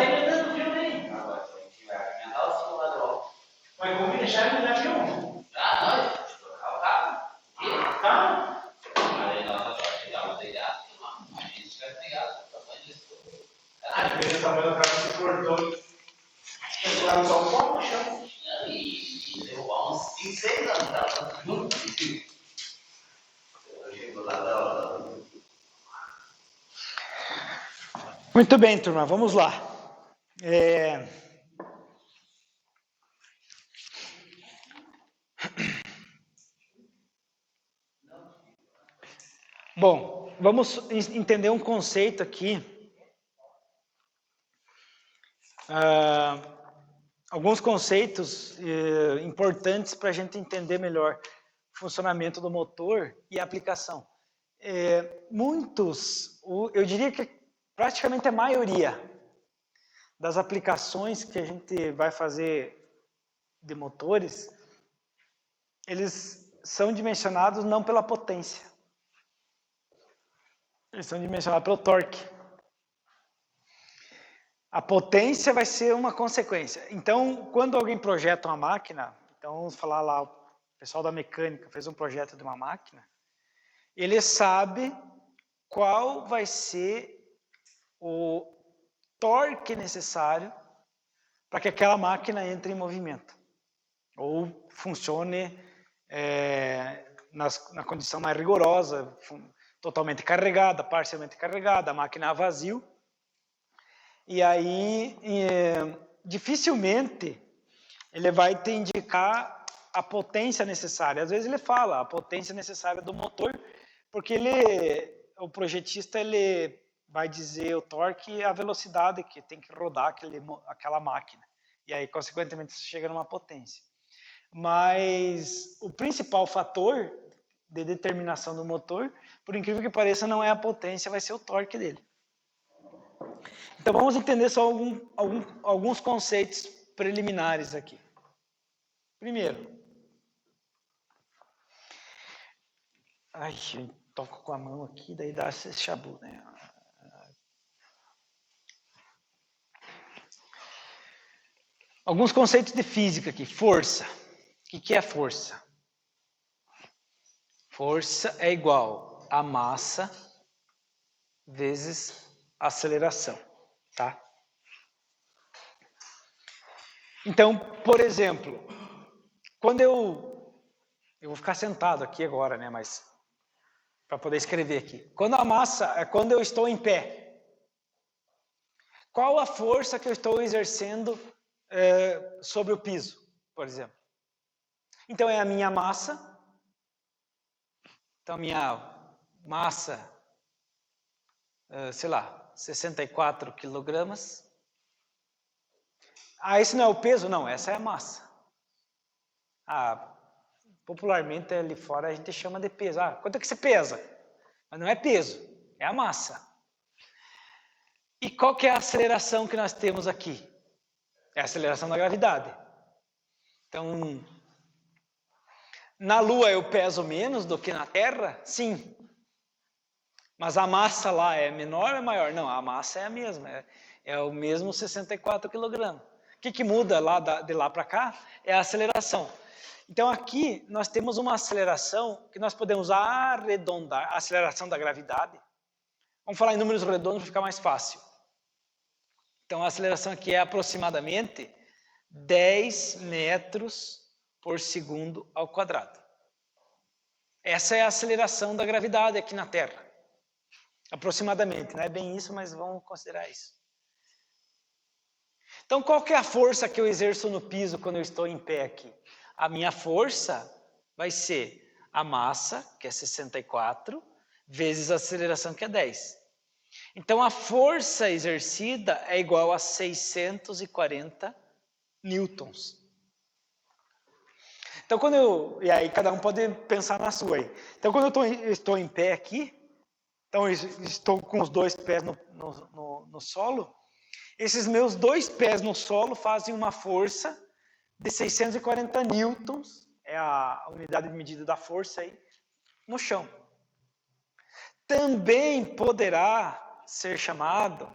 tá emendando o filme aí. Agora, a gente vai alimentar o seu ladrão. Mas como deixar ele mudar filme? Ah, não, a gente trocar o carro. E? Tá? Aí nós vamos chegar o telhado, a gente vai pegar o tamanho disso tudo. Ah, depende do tamanho do carro que se cortou. Esse carro só um pouco no chão. E derrubar uns 5, 6 anos, tá? Muito difícil. Eu chego lá da hora. Muito bem, turma, vamos lá. Bom, vamos entender um conceito aqui. Alguns conceitos importantes para a gente entender melhor o funcionamento do motor e a aplicação. Eu diria que praticamente a maioria das aplicações que a gente vai fazer de motores, eles são dimensionados não pela potência, eles são dimensionados pelo torque. A potência vai ser uma consequência. Então, quando alguém projeta uma máquina, então vamos falar lá, o pessoal da mecânica fez um projeto de uma máquina, ele sabe qual vai ser o torque necessário para que aquela máquina entre em movimento ou funcione na condição mais rigorosa, totalmente carregada, parcialmente carregada, a máquina a vazio. E aí, dificilmente, ele vai te indicar a potência necessária. Às vezes ele fala a potência necessária do motor, porque o projetista ele vai dizer o torque e a velocidade que tem que rodar aquela máquina. E aí, consequentemente, você chega numa potência. Mas o principal fator de determinação do motor, por incrível que pareça, não é a potência, vai ser o torque dele. Então vamos entender só alguns conceitos preliminares aqui. Primeiro, eu toco com a mão aqui, daí dá esse chabu, né? Alguns conceitos de física aqui. Força. O que é força? Força é igual a massa vezes aceleração, tá? Então, por exemplo, quando eu vou ficar sentado aqui agora, né, mas para poder escrever aqui. Quando a massa é quando eu estou em pé. Qual a força que eu estou exercendo sobre o piso, por exemplo? Então é a minha massa. Então a minha massa, sei lá, 64 quilogramas. Ah, esse não é o peso? Não, essa é a massa. Popularmente ali fora a gente chama de peso. Quanto é que você pesa? Mas não é peso, é a massa. E qual que é a aceleração que nós temos aqui? É a aceleração da gravidade. Então, na Lua eu peso menos do que na Terra? Sim. Mas a massa lá é menor ou é maior? Não, a massa é a mesma. É o mesmo 64 kg. O que muda de lá para cá? É a aceleração. Então aqui nós temos uma aceleração que nós podemos arredondar, a aceleração da gravidade. Vamos falar em números redondos para ficar mais fácil. Então a aceleração aqui é aproximadamente 10 metros por segundo ao quadrado. Essa é a aceleração da gravidade aqui na Terra. Aproximadamente, não é bem isso, mas vamos considerar isso. Então, qual que é a força que eu exerço no piso quando eu estou em pé aqui? A minha força vai ser a massa, que é 64, vezes a aceleração, que é 10. Então, a força exercida é igual a 640 newtons. Então, e aí cada um pode pensar na sua aí. Então, quando eu estou em pé aqui, então eu estou com os dois pés no solo, esses meus dois pés no solo fazem uma força de 640 newtons, é a unidade de medida da força aí, no chão. Também poderá ser chamado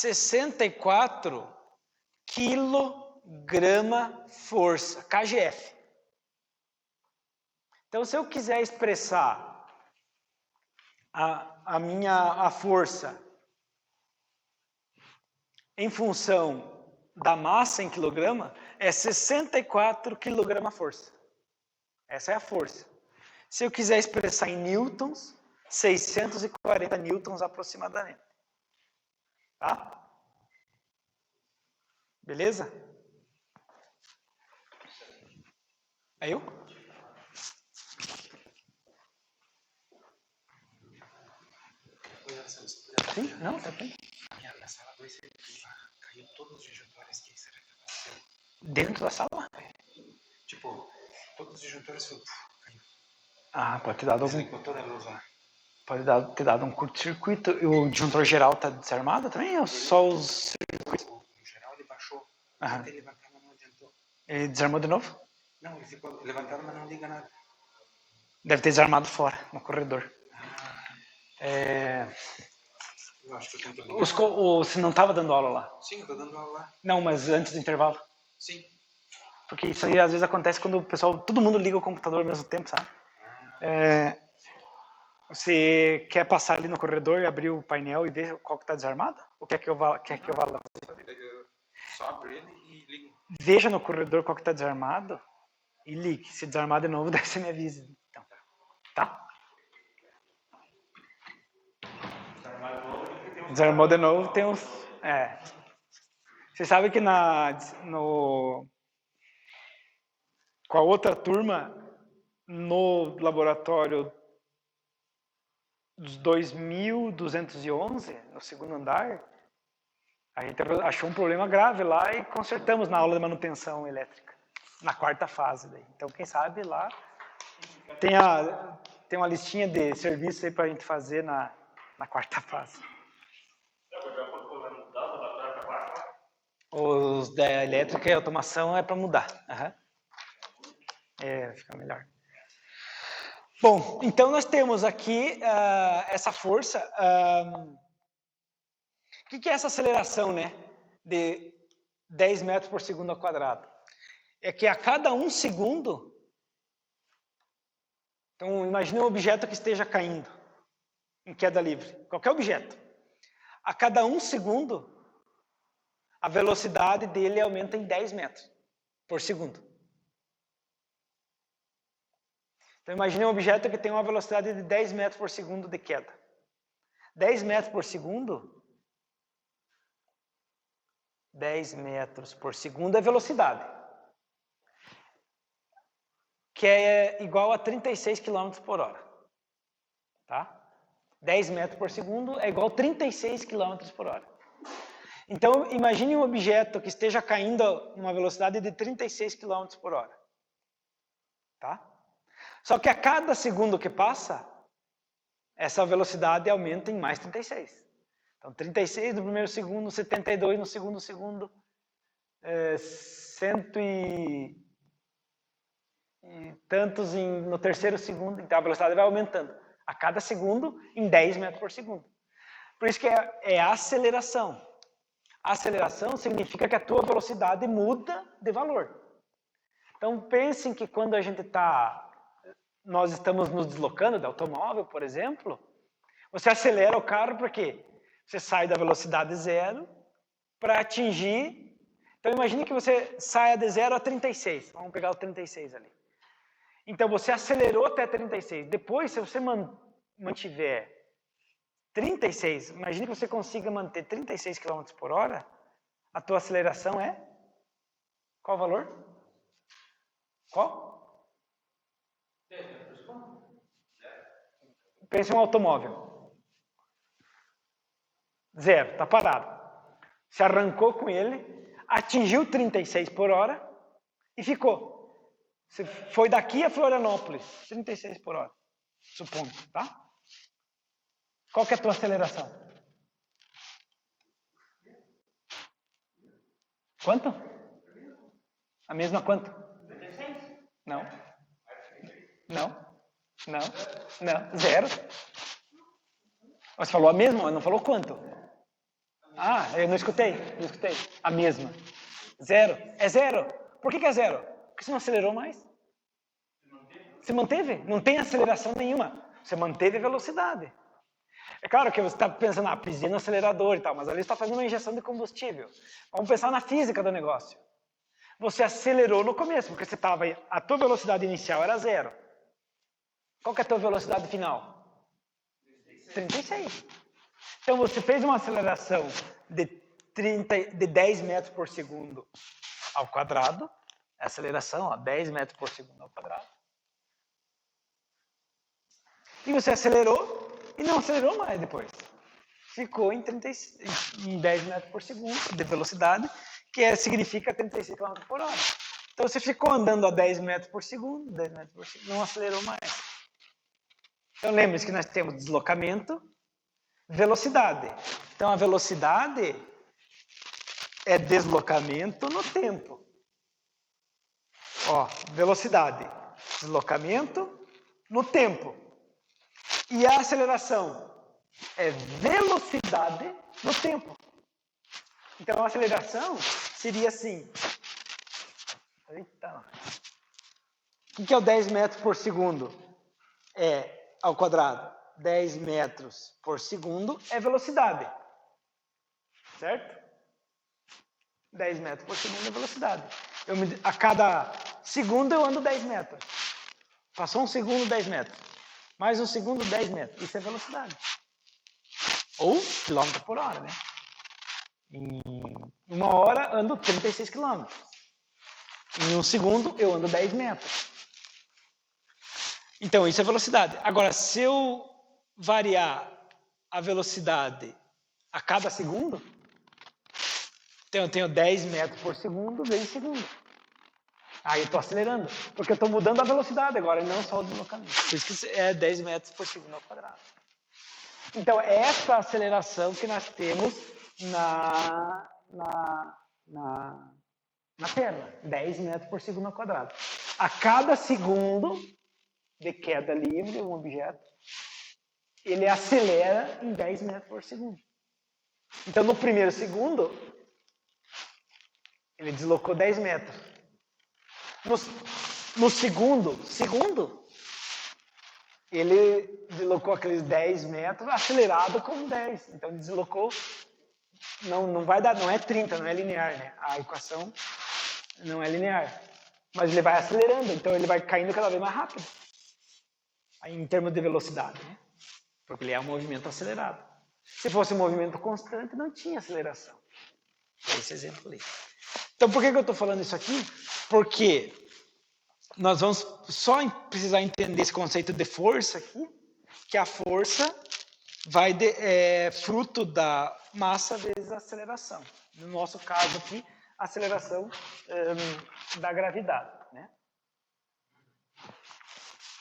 64 quilograma força, kgf. Então, se eu quiser expressar a força em função da massa em quilograma, é 64 quilograma força. Essa é a força. Se eu quiser expressar em newtons, 640 newtons aproximadamente. Tá? Beleza? Aí eu? Sim? Não, tá bem. Na sala 2 caiu todos os disjuntores. O que será que aconteceu? Dentro da sala? Tipo, todos os disjuntores caiu. Ah, pode ter dado algum... Desligou toda a luz lá. Pode ter dado um curto-circuito. E o disjuntor geral tá desarmado também? Ou só os circuitos? O geral ele baixou. Aham. Tentei levantar, mas não adiantou. Ele desarmou de novo? Não, ele ficou levantado, mas não liga nada. Deve ter desarmado fora, no corredor. Eu acho que eu tento ligar. Você não estava dando aula lá? Sim, eu tô dando aula lá. Não, mas antes do intervalo. Sim. Porque isso aí às vezes acontece quando o pessoal, todo mundo liga o computador ao mesmo tempo, sabe? Você quer passar ali no corredor e abrir o painel e ver qual que está desarmado? Ou quer que eu vá lá? Só abro ele e ligo. Veja no corredor qual que está desarmado e ligue. Se desarmar de novo, daí você me avisa. Então, tá? Desarmou de novo, tem uns... Você sabe que com a outra turma, no laboratório dos 2211, no segundo andar, a gente achou um problema grave lá e consertamos na aula de manutenção elétrica, na quarta fase. Daí. Então, quem sabe lá tem uma listinha de serviços aí para a gente fazer na quarta fase. Os da elétrica e automação é para mudar. Uhum. Fica melhor. Bom, então nós temos aqui essa força. O que é essa aceleração, né? De 10 metros por segundo ao quadrado? É que a cada 1 segundo... Então, imagine um objeto que esteja caindo em queda livre. Qualquer objeto. A cada 1 segundo, a velocidade dele aumenta em 10 metros por segundo. Então, imagine um objeto que tem uma velocidade de 10 metros por segundo de queda. 10 metros por segundo... 10 metros por segundo é velocidade, que é igual a 36 km por hora. Tá? 10 metros por segundo é igual a 36 km por hora. Então, imagine um objeto que esteja caindo a uma velocidade de 36 km por hora. Tá? Só que a cada segundo que passa, essa velocidade aumenta em mais 36. Então, 36 no primeiro segundo, 72 no segundo segundo, 100 e tantos no terceiro segundo. Então, a velocidade vai aumentando a cada segundo em 10 metros por segundo. Por isso que é aceleração. A aceleração significa que a tua velocidade muda de valor. Então, pensem que quando nós estamos nos deslocando de automóvel, por exemplo, você acelera o carro porque você sai da velocidade zero para atingir... Então, imagine que você saia de 0 a 36. Vamos pegar o 36 ali. Então, você acelerou até 36. Depois, se você mantiver 36, imagine que você consiga manter 36 km por hora, a tua aceleração é? Qual o valor? Qual? 10 metros por segundo. Pense em um automóvel. 0, está parado. Você arrancou com ele, atingiu 36 por hora e ficou. Você foi daqui a Florianópolis, 36 por hora, supondo, tá? Qual que é a tua aceleração? Quanto? A mesma quanto? 36. Não. Não. 0. Você falou a mesma, mas não falou quanto. Ah, eu não escutei. A mesma. Zero. É zero. Por que é zero? Porque você não acelerou mais. Você manteve. Não tem aceleração nenhuma. Você manteve a velocidade. É claro que você está pensando, pisei no acelerador e tal, mas ali você está fazendo uma injeção de combustível. Vamos pensar na física do negócio. Você acelerou no começo, porque você estava, a tua velocidade inicial era zero. Qual que é a tua velocidade final? 36. Então você fez uma aceleração de 10 metros por segundo ao quadrado. A aceleração, 10 metros por segundo ao quadrado. E você acelerou e não acelerou mais depois. Ficou em 10 metros por segundo de velocidade, que significa 36 km por hora. Então você ficou andando a 10 metros por segundo, não acelerou mais. Então lembre-se que nós temos deslocamento, velocidade. Então a velocidade é deslocamento no tempo. Ó, velocidade, deslocamento no tempo. E a aceleração é velocidade no tempo. Então a aceleração seria assim. Eita. O que é o 10 metros por segundo? É ao quadrado. 10 metros por segundo é velocidade. Certo? 10 metros por segundo é velocidade. A cada segundo eu ando 10 metros. Passou um segundo, 10 metros. Mais um segundo, 10 metros. Isso é velocidade. Ou quilômetro por hora, né? Em uma hora ando 36 quilômetros. Em um segundo eu ando 10 metros. Então isso é velocidade. Agora, se eu variar a velocidade a cada segundo, então eu tenho 10 metros por segundo vezes segundo. Aí eu estou acelerando, porque eu estou mudando a velocidade agora, e não só o deslocamento. Por isso que é 10 metros por segundo ao quadrado. Então, essa aceleração que nós temos na Terra, 10 metros por segundo ao quadrado. A cada segundo de queda livre de um objeto, ele acelera em 10 metros por segundo. Então, no primeiro segundo, ele deslocou 10 metros. No segundo, ele deslocou aqueles 10 metros acelerado com 10. Então, ele deslocou, não vai dar, não é 30, não é linear, né? A equação não é linear. Mas ele vai acelerando, então ele vai caindo cada vez mais rápido. Em termos de velocidade, né? Porque ele é um movimento acelerado. Se fosse um movimento constante, não tinha aceleração. É esse exemplo ali. Então, por que eu estou falando isso aqui? Porque nós vamos só precisar entender esse conceito de força aqui, que a força é fruto da massa vezes a aceleração. No nosso caso aqui, a aceleração da gravidade. Né?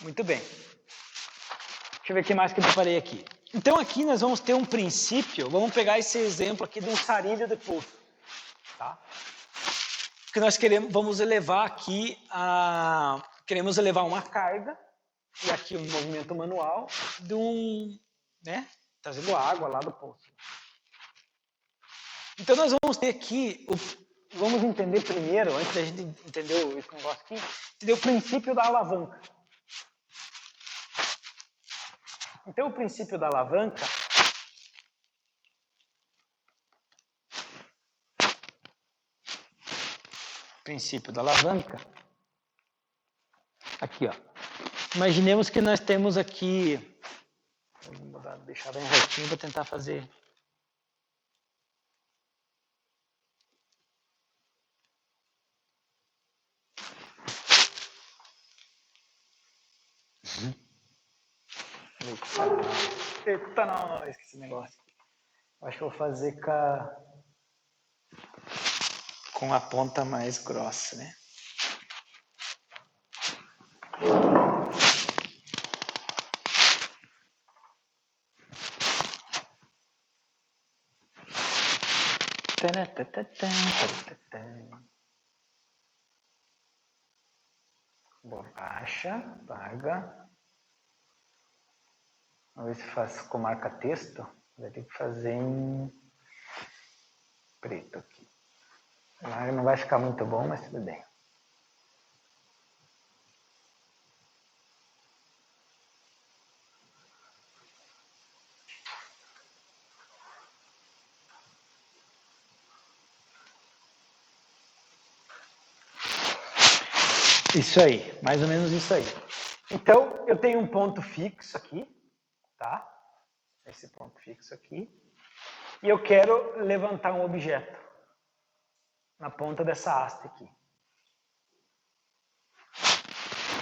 Muito bem. Deixa eu ver o que mais que eu preparei aqui. Então aqui nós vamos ter um princípio, vamos pegar esse exemplo aqui de um sarilho de poço. Tá? Porque nós vamos elevar aqui, queremos elevar uma carga, e aqui um movimento manual, trazendo água lá do poço. Então nós vamos ter aqui, vamos entender primeiro, antes da gente entender esse negócio aqui, entender o princípio da alavanca. Então o princípio da alavanca aqui, ó. Imaginemos que nós temos aqui, vou deixar bem retinho para tentar fazer. Eita, não, esqueci esse negócio. Acho que eu vou fazer com a ponta mais grossa, né? Borracha, paga. Vamos ver se faz com marca texto. Vai ter que fazer em preto aqui. Não vai ficar muito bom, mas tudo bem. Isso aí, mais ou menos isso aí. Então, eu tenho um ponto fixo aqui, tá? Esse ponto fixo aqui. E eu quero levantar um objeto na ponta dessa haste aqui.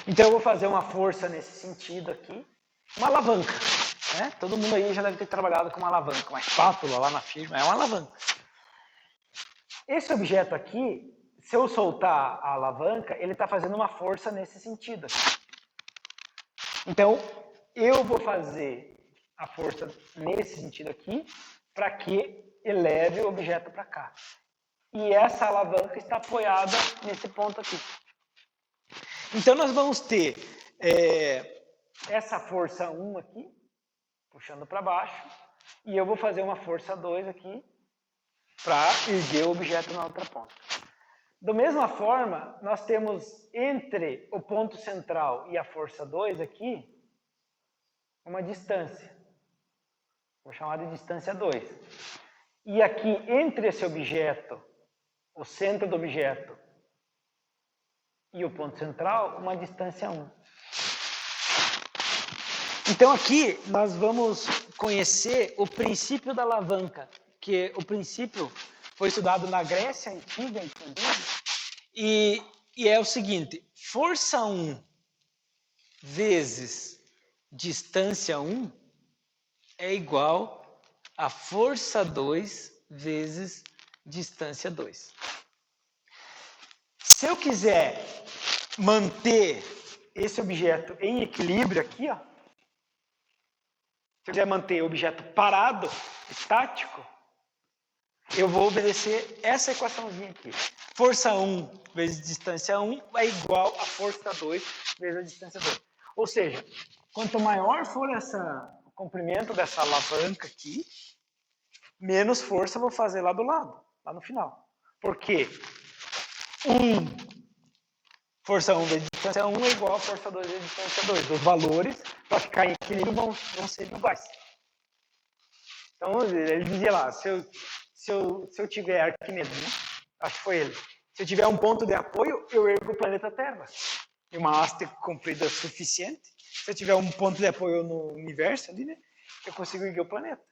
Então, eu vou fazer uma força nesse sentido aqui. Uma alavanca, né? Todo mundo aí já deve ter trabalhado com uma alavanca. Uma espátula lá na firma é uma alavanca. Esse objeto aqui, se eu soltar a alavanca, ele está fazendo uma força nesse sentido aqui. Então, eu vou fazer a força nesse sentido aqui, para que eleve o objeto para cá. E essa alavanca está apoiada nesse ponto aqui. Então, nós vamos ter essa força 1 aqui, puxando para baixo, e eu vou fazer uma força 2 aqui, para erguer o objeto na outra ponta. Da mesma forma, nós temos entre o ponto central e a força 2 aqui, uma distância. Vou chamar de distância 2. E aqui, entre esse objeto, o centro do objeto e o ponto central, uma distância 1. Então aqui nós vamos conhecer o princípio da alavanca, que o princípio foi estudado na Grécia Antiga, inclusive, e é o seguinte: força 1 vezes distância 1 é igual a força 2 vezes distância 2. Se eu quiser manter esse objeto em equilíbrio aqui, ó, se eu quiser manter o objeto parado, estático, eu vou obedecer essa equaçãozinha aqui. Força 1 vezes distância 1 é igual a força 2 vezes a distância 2. Ou seja, quanto maior for o comprimento dessa alavanca aqui, menos força eu vou fazer lá do lado, lá no final. Porque força 1 vezes distância 1 é igual a força 2 vezes distância 2. Os valores, para ficar em equilíbrio, vão ser iguais. Então, ele dizia lá, se eu tiver Arquimedes, né? Acho que foi ele. Se eu tiver um ponto de apoio, eu ergo o planeta Terra. E uma haste comprida suficiente. Se eu tiver um ponto de apoio no universo ali, né? Eu consigo erguer o planeta.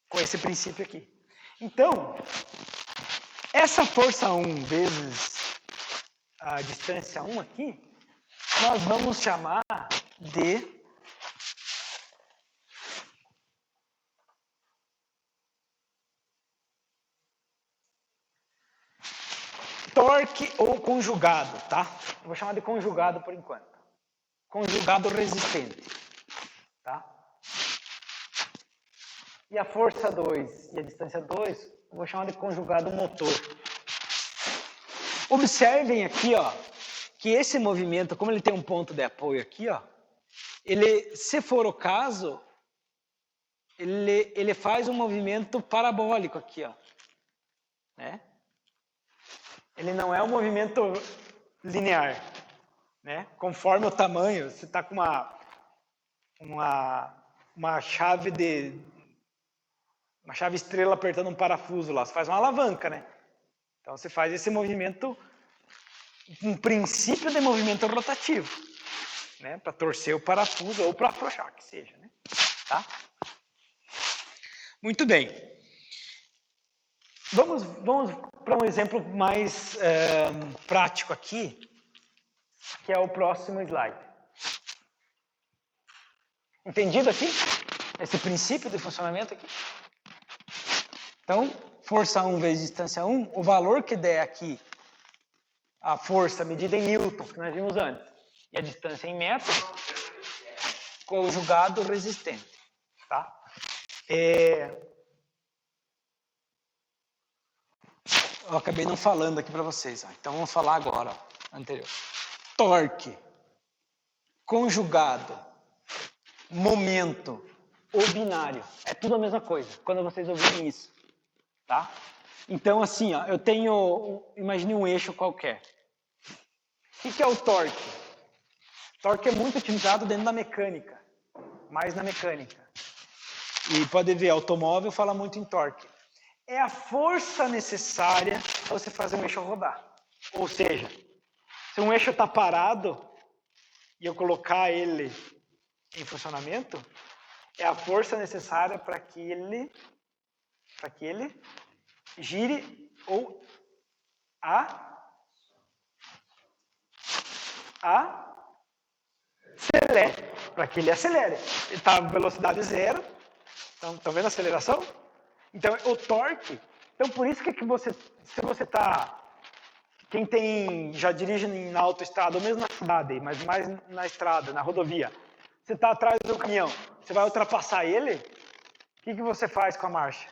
Com esse princípio aqui. Então, essa força 1 vezes a distância 1 aqui, nós vamos chamar de torque ou conjugado, tá? Eu vou chamar de conjugado por enquanto. Conjugado resistente, tá? E a força 2 e a distância 2, eu vou chamar de conjugado motor. Observem aqui, ó, que esse movimento, como ele tem um ponto de apoio aqui, ó, ele, se for o caso, ele faz um movimento parabólico aqui, ó, né? Ele não é um movimento linear, né? Conforme o tamanho, você está com uma chave estrela apertando um parafuso lá, você faz uma alavanca, né? Então você faz esse movimento, um princípio de movimento rotativo, né? Para torcer o parafuso ou para afrouxar, que seja, né? Tá? Muito bem. Vamos para um exemplo mais prático aqui, que é o próximo slide. Entendido aqui? Esse princípio de funcionamento aqui? Então, força 1 vezes distância 1, o valor que der aqui, a força medida em newton, que nós vimos antes, e a distância em metros, conjugado resistente. Tá? Eu acabei não falando aqui para vocês, ó. Então vamos falar agora, ó, anterior. Torque, conjugado, momento ou binário. É tudo a mesma coisa, quando vocês ouvirem isso. Tá? Então, assim, ó, eu tenho, imagine um eixo qualquer. O que é o torque? O torque é muito utilizado dentro da mecânica, mais na mecânica. E pode ver, automóvel fala muito em torque. É a força necessária para você fazer um eixo rodar. Ou seja, se um eixo está parado e eu colocar ele em funcionamento, é a força necessária para que ele gire ou acelere, para que ele acelere. Ele está em velocidade zero, estão vendo a aceleração? Então, o torque, então por isso que você, se você está, quem já dirige na autoestrada, ou mesmo na cidade, mas mais na estrada, na rodovia, você está atrás do caminhão, você vai ultrapassar ele, o que você faz com a marcha?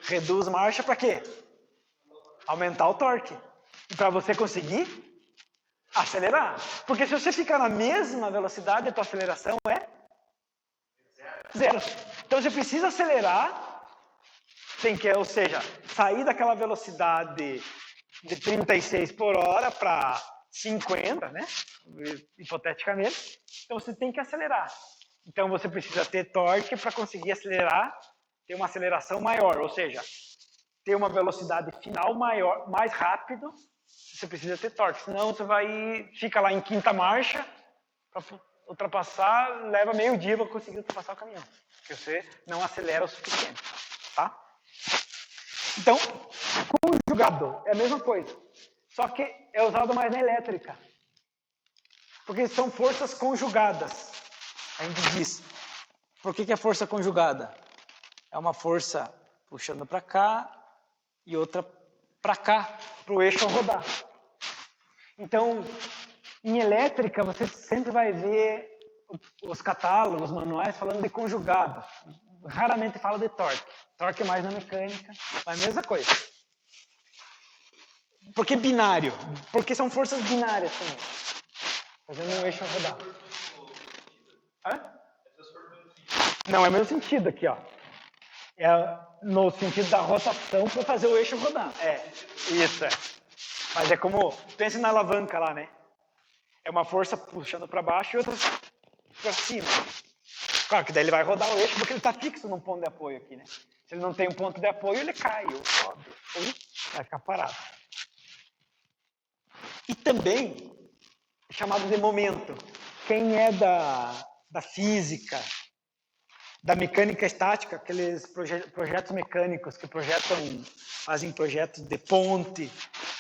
Reduz a marcha para quê? Aumentar o torque. E para você conseguir acelerar. Porque se você ficar na mesma velocidade, a tua aceleração é zero. Então você precisa acelerar, ou seja, sair daquela velocidade de 36 por hora para 50, né? Hipoteticamente. Então você tem que acelerar. Então você precisa ter torque para conseguir acelerar, ter uma aceleração maior, ou seja, ter uma velocidade final maior, mais rápido, você precisa ter torque. Senão você fica lá em quinta marcha, para ultrapassar, leva meio dia para conseguir ultrapassar o caminhão. Porque você não acelera o suficiente. Tá? Então, conjugado é a mesma coisa. Só que é usado mais na elétrica. Porque são forças conjugadas. A gente diz. Por que é força conjugada? É uma força puxando para cá e outra para cá, para o eixo rodar. Então, em elétrica, você sempre vai ver os catálogos, os manuais falando de conjugado. Raramente fala de torque. Torque é mais na mecânica, mas a mesma coisa. Por que binário? Porque são forças binárias também. Fazendo um eixo rodar. Hã? Não, é o mesmo sentido aqui, ó. É no sentido da rotação para fazer o eixo rodar. Isso. Mas é como, pense na alavanca lá, né? É uma força puxando para baixo e outra para cima. Claro que daí ele vai rodar o eixo porque ele está fixo num ponto de apoio aqui, né? Se ele não tem um ponto de apoio, ele cai, ou sobe, ou vai ficar parado. E também, chamado de momento. Quem é da física, da mecânica estática, aqueles projetos mecânicos que fazem projetos de ponte,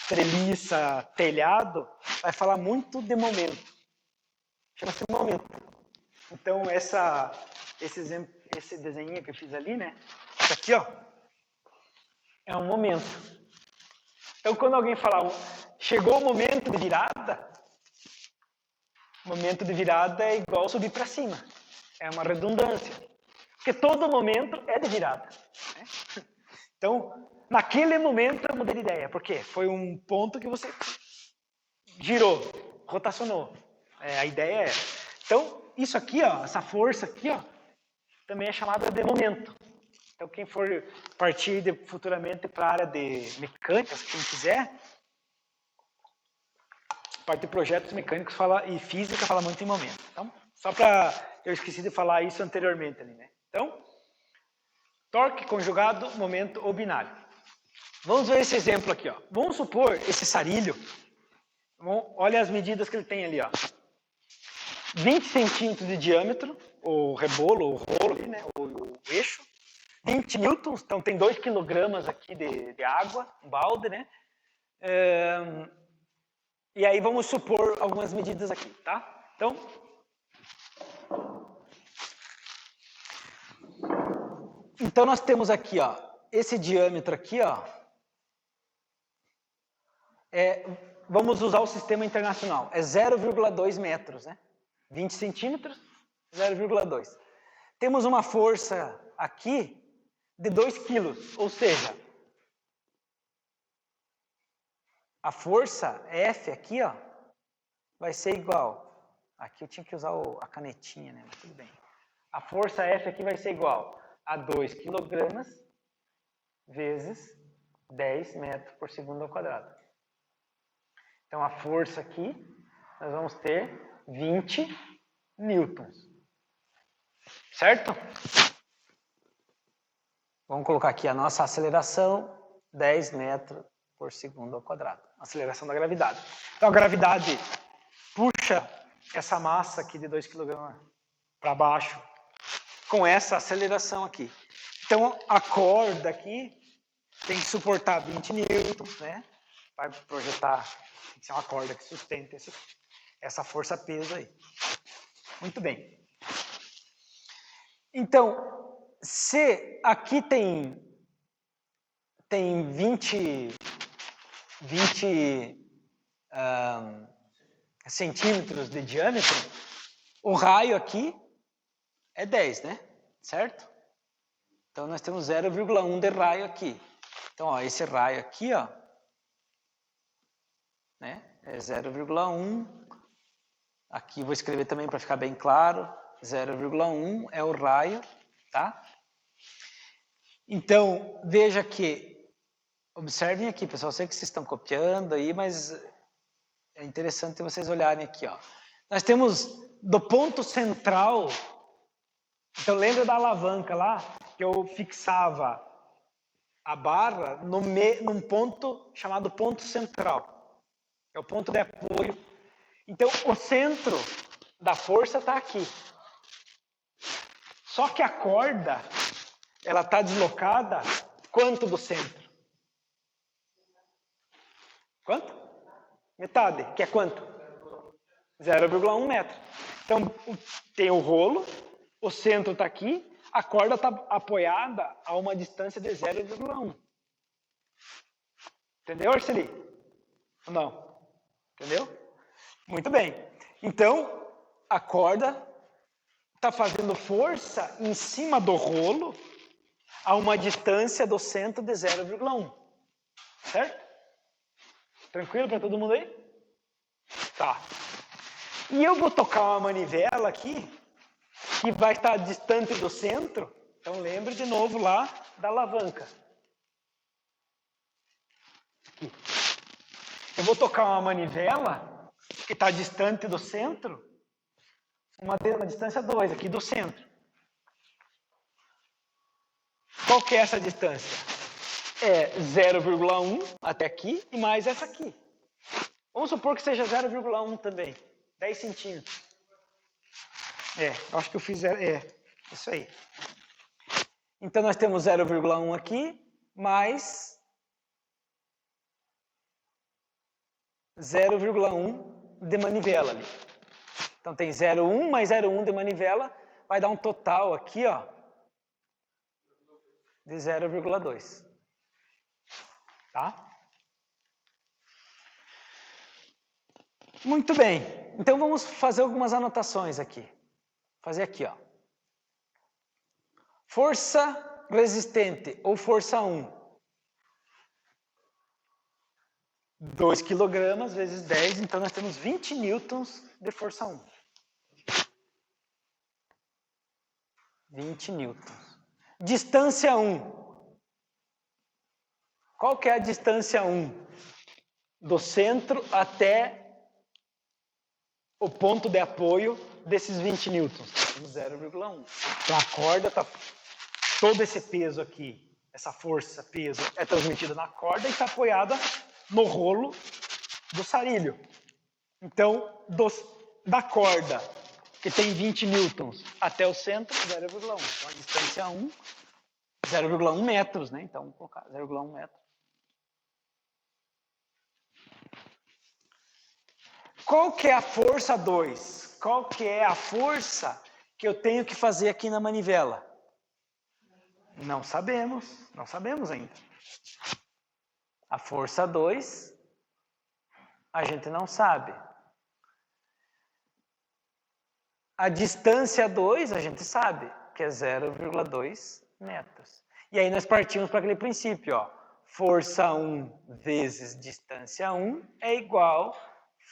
treliça, telhado, vai falar muito de momento. Chama-se momento. Então, esse desenho que eu fiz ali, né? Isso aqui, ó, é um momento. Então, quando alguém falar, chegou o momento de virada, o momento de virada é igual subir para cima. É uma redundância. Porque todo momento é de virada. Né? Então, naquele momento eu mudei de ideia. Por quê? Foi um ponto que você girou, rotacionou. A ideia é... Então, isso aqui, ó, essa força aqui, ó, também é chamada de momento. Então, quem for partir futuramente para a área de mecânica, quem quiser, parte de projetos mecânicos e física fala muito em momento. Então, só para... Eu esqueci de falar isso anteriormente ali, né? Então, torque conjugado, momento ou binário. Vamos ver esse exemplo aqui, ó. Vamos supor esse sarilho. Olha as medidas que ele tem ali, ó. 20 centímetros de diâmetro, o rebolo, o rolo ali, né? O eixo. 20 newtons, então tem 2 quilogramas aqui de água, um balde, né? E aí vamos supor algumas medidas aqui, tá? Então nós temos aqui, ó, esse diâmetro aqui, ó, vamos usar o sistema internacional, é 0,2 metros, né? 20 centímetros, 0,2. Temos uma força aqui de 2 quilos, ou seja, a força F aqui, ó, vai ser igual. Aqui eu tinha que usar a canetinha, né? Mas tudo bem. A força F aqui vai ser igual a 2 quilogramas vezes 10 metros por segundo ao quadrado. Então, a força aqui, nós vamos ter 20 newtons. Certo? Vamos colocar aqui a nossa aceleração, 10 metros por segundo ao quadrado. Aceleração da gravidade. Então, a gravidade puxa essa massa aqui de 2 kg para baixo com essa aceleração aqui. Então, a corda aqui tem que suportar 20 newtons, né? Vai projetar, tem que ser uma corda que sustente essa força-peso aí. Muito bem. Então, se aqui tem 20 centímetros de diâmetro, o raio aqui é 10, né? Certo? Então, nós temos 0,1 de raio aqui. Então, ó, esse raio aqui, ó, né, é 0,1. Aqui vou escrever também para ficar bem claro. 0,1 é o raio, tá? Então, veja que, observem aqui, pessoal, eu sei que vocês estão copiando aí, mas é interessante vocês olharem aqui, ó. Nós temos do ponto central, então lembra da alavanca lá, que eu fixava a barra num ponto chamado ponto central. É o ponto de apoio. Então, o centro da força está aqui. Só que a corda, ela está deslocada quanto do centro? Quanto? Metade, que é quanto? 0,1 metro. Então, tem o rolo, o centro está aqui, a corda está apoiada a uma distância de 0,1. Entendeu, Arceli? Ou não? Entendeu? Muito bem. Então, a corda está fazendo força em cima do rolo a uma distância do centro de 0,1. Certo? Tranquilo para todo mundo aí? Tá. E eu vou tocar uma manivela aqui, que vai estar distante do centro. Então, lembre de novo lá da alavanca. Aqui. Eu vou tocar uma manivela que está distante do centro, uma distância 2 aqui do centro. Qual que é essa distância? É 0,1 até aqui e mais essa aqui. Vamos supor que seja 0,1 também, 10 centímetros. Eu acho que eu fiz, isso aí. Então, nós temos 0,1 aqui, mais 0,1 de manivela ali. Então, tem 0,1 mais 0,1 de manivela, vai dar um total aqui, ó, de 0,2. Tá? Muito bem. Então, vamos fazer algumas anotações aqui. Fazer aqui, ó. Força resistente, ou força 1. 2 kg vezes 10, então nós temos 20 newtons de força 1. 20 newtons. Distância 1. Qual que é a distância 1? Do centro até o ponto de apoio desses 20 newtons. Temos 0,1. Então a corda está... Todo esse peso aqui, essa força, peso, é transmitida na corda e está apoiada no rolo do sarilho. Então, da corda, que tem 20 newtons, até o centro, 0,1. Então, a distância 1, 0,1 metros, né? Então, vamos colocar 0,1 metro. Qual que é a força 2? Qual que é a força que eu tenho que fazer aqui na manivela? Não sabemos ainda. A força 2, a gente não sabe. A distância 2, a gente sabe, que é 0,2 metros. E aí nós partimos para aquele princípio, ó. Força 1 vezes distância 1 é igual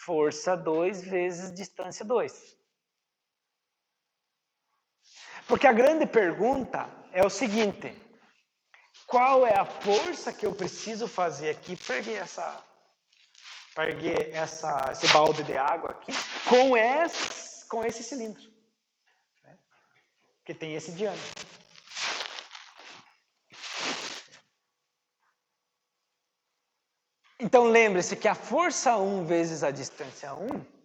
força 2 vezes distância 2. Porque a grande pergunta é o seguinte: qual é a força que eu preciso fazer aqui para erguer esse balde de água aqui com esse cilindro, né? Que tem esse diâmetro. Então lembre-se que a força 1 vezes a distância 1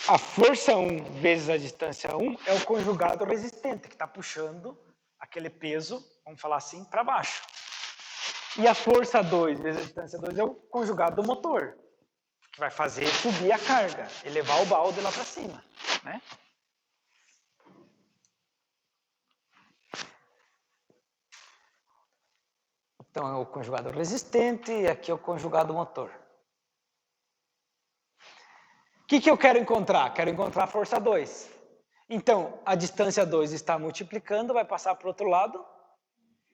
a força 1 vezes a distância 1 é o conjugado resistente, que está puxando aquele peso, vamos falar assim, para baixo. E a força 2 vezes a distância 2 é o conjugado do motor, que vai fazer subir a carga, elevar o balde lá para cima, né? Então é o conjugado resistente e aqui é o conjugado motor. O que eu quero encontrar? Quero encontrar a força 2. Então, a distância 2 está multiplicando, vai passar para o outro lado,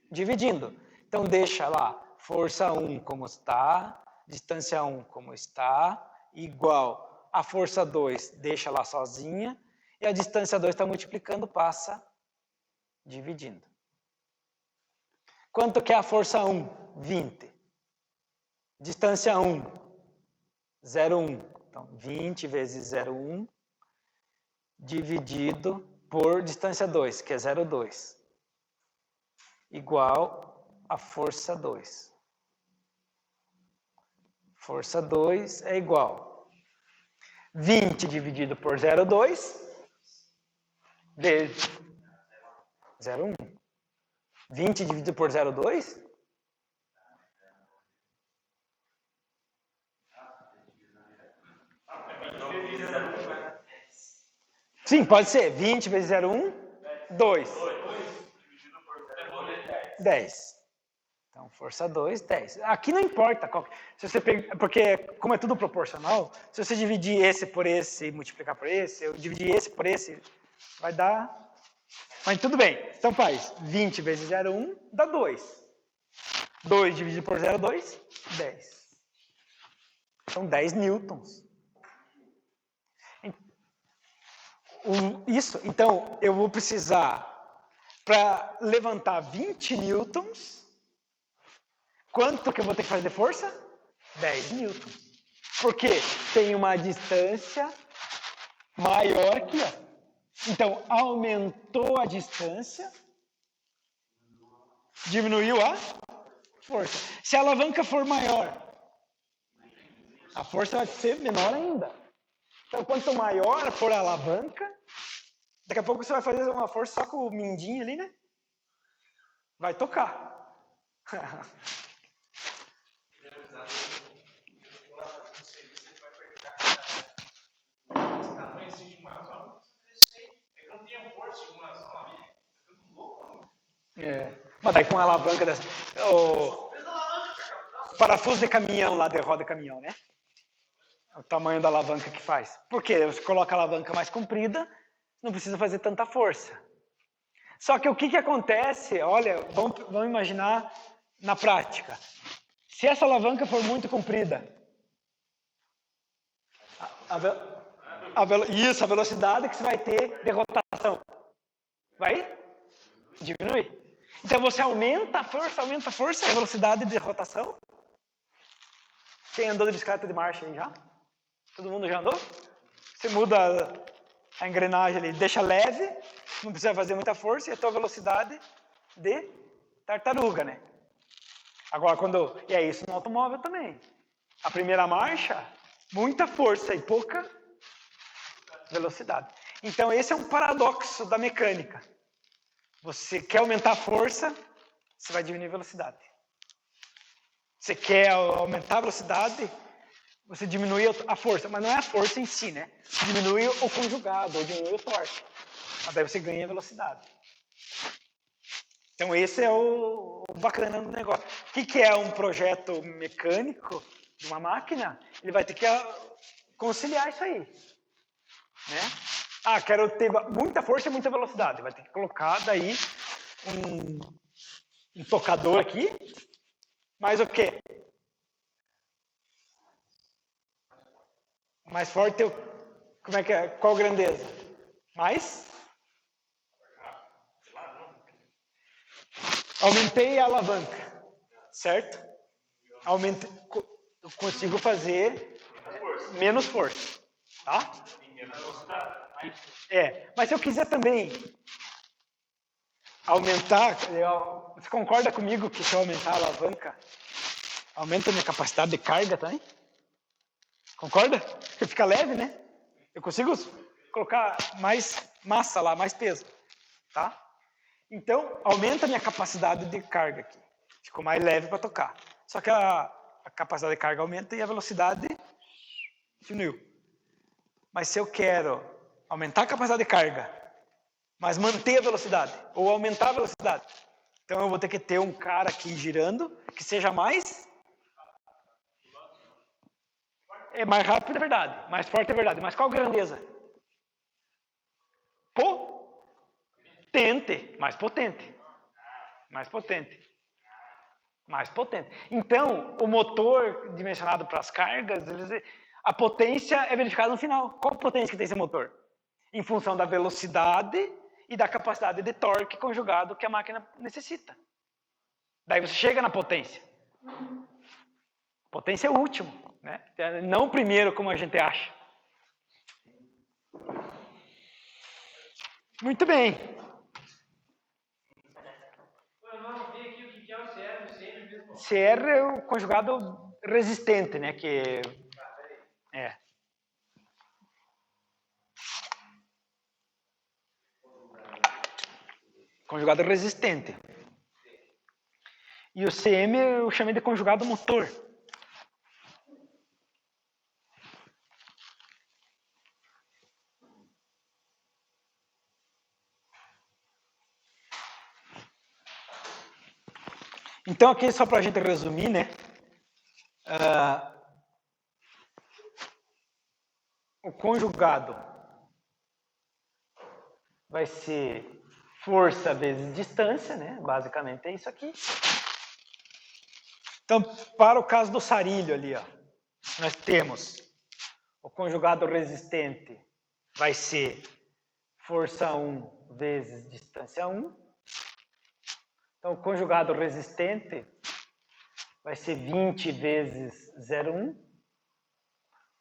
dividindo. Então, deixa lá, força 1 como está, distância 1 como está, igual a força 2, deixa lá sozinha, e a distância 2 está multiplicando, passa dividindo. Quanto que é a força 1? 20. Distância 1, 0,1. Então, 20 vezes 0,1 dividido por distância 2, que é 0,2, igual a força 2. Força 2 é igual 20 dividido por 0,2 vezes 0,1. 20 dividido por 0,2? Sim, pode ser. 20 vezes 0,1, 2. 10. Então, força 2, 10. Aqui não importa qual. Se você porque, como é tudo proporcional, se você dividir esse por esse e multiplicar por esse, eu dividir esse por esse, vai dar. Mas tudo bem. Então faz 20 vezes 0,1 dá 2. 2 dividido por 0,2, 10. São 10 newtons. Isso, então, eu vou precisar, para levantar 20 newtons, quanto que eu vou ter que fazer de força? 10 newtons. Porque tem uma distância maior aqui, ó. Então, aumentou a distância, diminuiu a força. Se a alavanca for maior, a força vai ser menor ainda. Então, quanto maior for a alavanca, daqui a pouco você vai fazer uma força só com o mindinho ali, né? Vai tocar. Mas daí com a alavanca dessa. O parafuso de caminhão lá, de roda de caminhão, né? O tamanho da alavanca que faz. Porque você coloca a alavanca mais comprida, não precisa fazer tanta força. Só que o que acontece, olha, vamos imaginar na prática. Se essa alavanca for muito comprida, a velocidade que você vai ter de rotação vai diminuir. Então você aumenta a força, a velocidade de rotação. Quem andou de bicicleta de marcha aí já? Todo mundo já andou? Você muda a engrenagem ali, deixa leve, não precisa fazer muita força, e a tua velocidade de tartaruga, né? Agora, e é isso no automóvel também. A primeira marcha, muita força e pouca velocidade. Então, esse é um paradoxo da mecânica. Você quer aumentar a força, você vai diminuir a velocidade. Você quer aumentar a velocidade, você diminui a força, mas não é a força em si, né? Você diminui o conjugado, ou diminui o torque. Mas daí você ganha velocidade. Então esse é o bacana do negócio. O que é um projeto mecânico de uma máquina? Ele vai ter que conciliar isso aí. Né? Ah, quero ter muita força e muita velocidade. Vai ter que colocar daí um tocador aqui. Mas o quê? Mais forte, como é que é? Qual grandeza? mais. Aumentei a alavanca, certo? Eu consigo fazer menos força, tá? Mas se eu quiser também aumentar, você concorda comigo que se eu aumentar a alavanca, aumenta a minha capacidade de carga também? Concorda? Porque fica leve, né? Eu consigo colocar mais massa lá, mais peso, tá? Então, aumenta a minha capacidade de carga aqui. Ficou mais leve para tocar. Só que a capacidade de carga aumenta e a velocidade diminuiu. Mas se eu quero aumentar a capacidade de carga, mas manter a velocidade, ou aumentar a velocidade, então eu vou ter que ter um cara aqui girando, que seja mais... mais rápido é verdade, mais forte é verdade. Mas qual grandeza? Potente, mais potente. Mais potente. Mais potente. Então, o motor dimensionado para as cargas, a potência é verificada no final. Qual a potência que tem esse motor? Em função da velocidade e da capacidade de torque conjugado que a máquina necessita. Daí você chega na potência. Potência é o último, né? Não o primeiro, como a gente acha. Muito bem. Eu não vi aqui o que é o CR, o CM mesmo. CR é o conjugado resistente, né? Que é. Conjugado resistente. E o CM eu chamei de conjugado motor. Então aqui só para a gente resumir, né? O conjugado vai ser força vezes distância, né? Basicamente é isso aqui. Então, para o caso do sarilho ali, ó, nós temos o conjugado resistente vai ser força 1 vezes distância 1. Então, o conjugado resistente vai ser 20 vezes 0,1.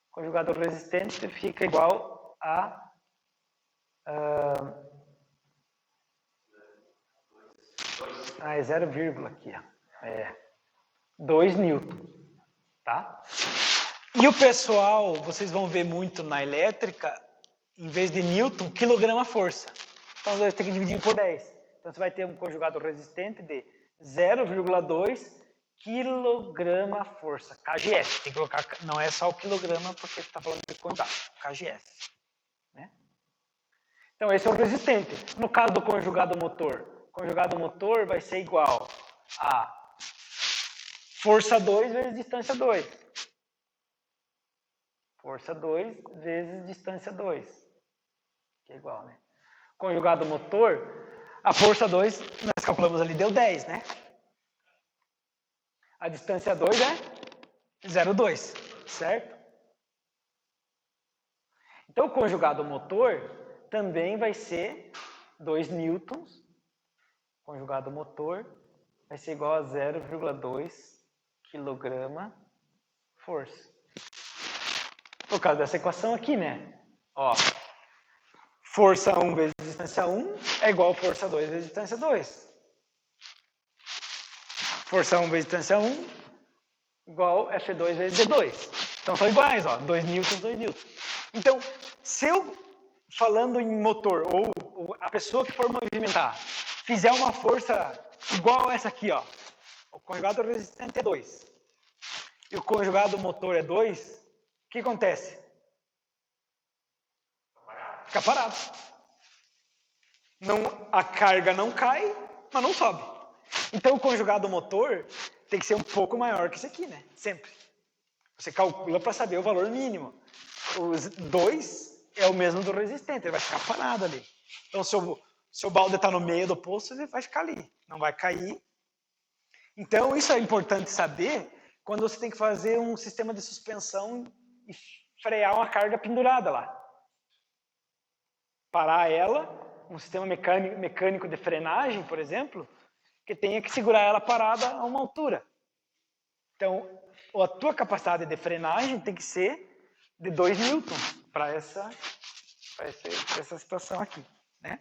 O conjugado resistente fica igual a... é 0, aqui, ó. 2 newton, tá? E o pessoal, vocês vão ver muito na elétrica, em vez de newton, quilograma-força. Então, você tem que dividir por 10. Então, você vai ter um conjugado resistente de 0,2 quilograma-força, kgs. Tem que colocar, não é só o quilograma, porque está falando de conjugado, kgs. Né? Então, esse é o resistente. No caso do conjugado motor vai ser igual a força 2 vezes distância 2. Força 2 vezes distância 2. Que é igual, né? Conjugado motor, a força 2, nós calculamos ali, deu 10, né? A distância 2 é 0,2, certo? Então, o conjugado motor também vai ser 2 newtons. Conjugado motor vai ser igual a 0,2 quilograma força. Por causa dessa equação aqui, né? Ó, força 1 vezes distância 1 é igual a força 2 vezes distância 2. Força 1 vezes distância 1 igual a F2 vezes D2. Então, são iguais, ó, 2 newtons, 2 newtons. Então, se eu, falando em motor, ou a pessoa que for movimentar, fizer uma força igual a essa aqui, ó, o conjugado resistente é 2, e o conjugado motor é 2, o que acontece? Fica parado. Não, a carga não cai, mas não sobe. Então, o conjugado motor tem que ser um pouco maior que esse aqui, né? Sempre. Você calcula para saber o valor mínimo. Os 2 é o mesmo do resistente, ele vai ficar parado ali. Então, se o balde está no meio do poço, ele vai ficar ali, não vai cair. Então, isso é importante saber quando você tem que fazer um sistema de suspensão e frear uma carga pendurada lá. parar ela, um sistema mecânico de frenagem, por exemplo, que tenha que segurar ela parada a uma altura. Então, a tua capacidade de frenagem tem que ser de 2 newtons para essa situação aqui, né?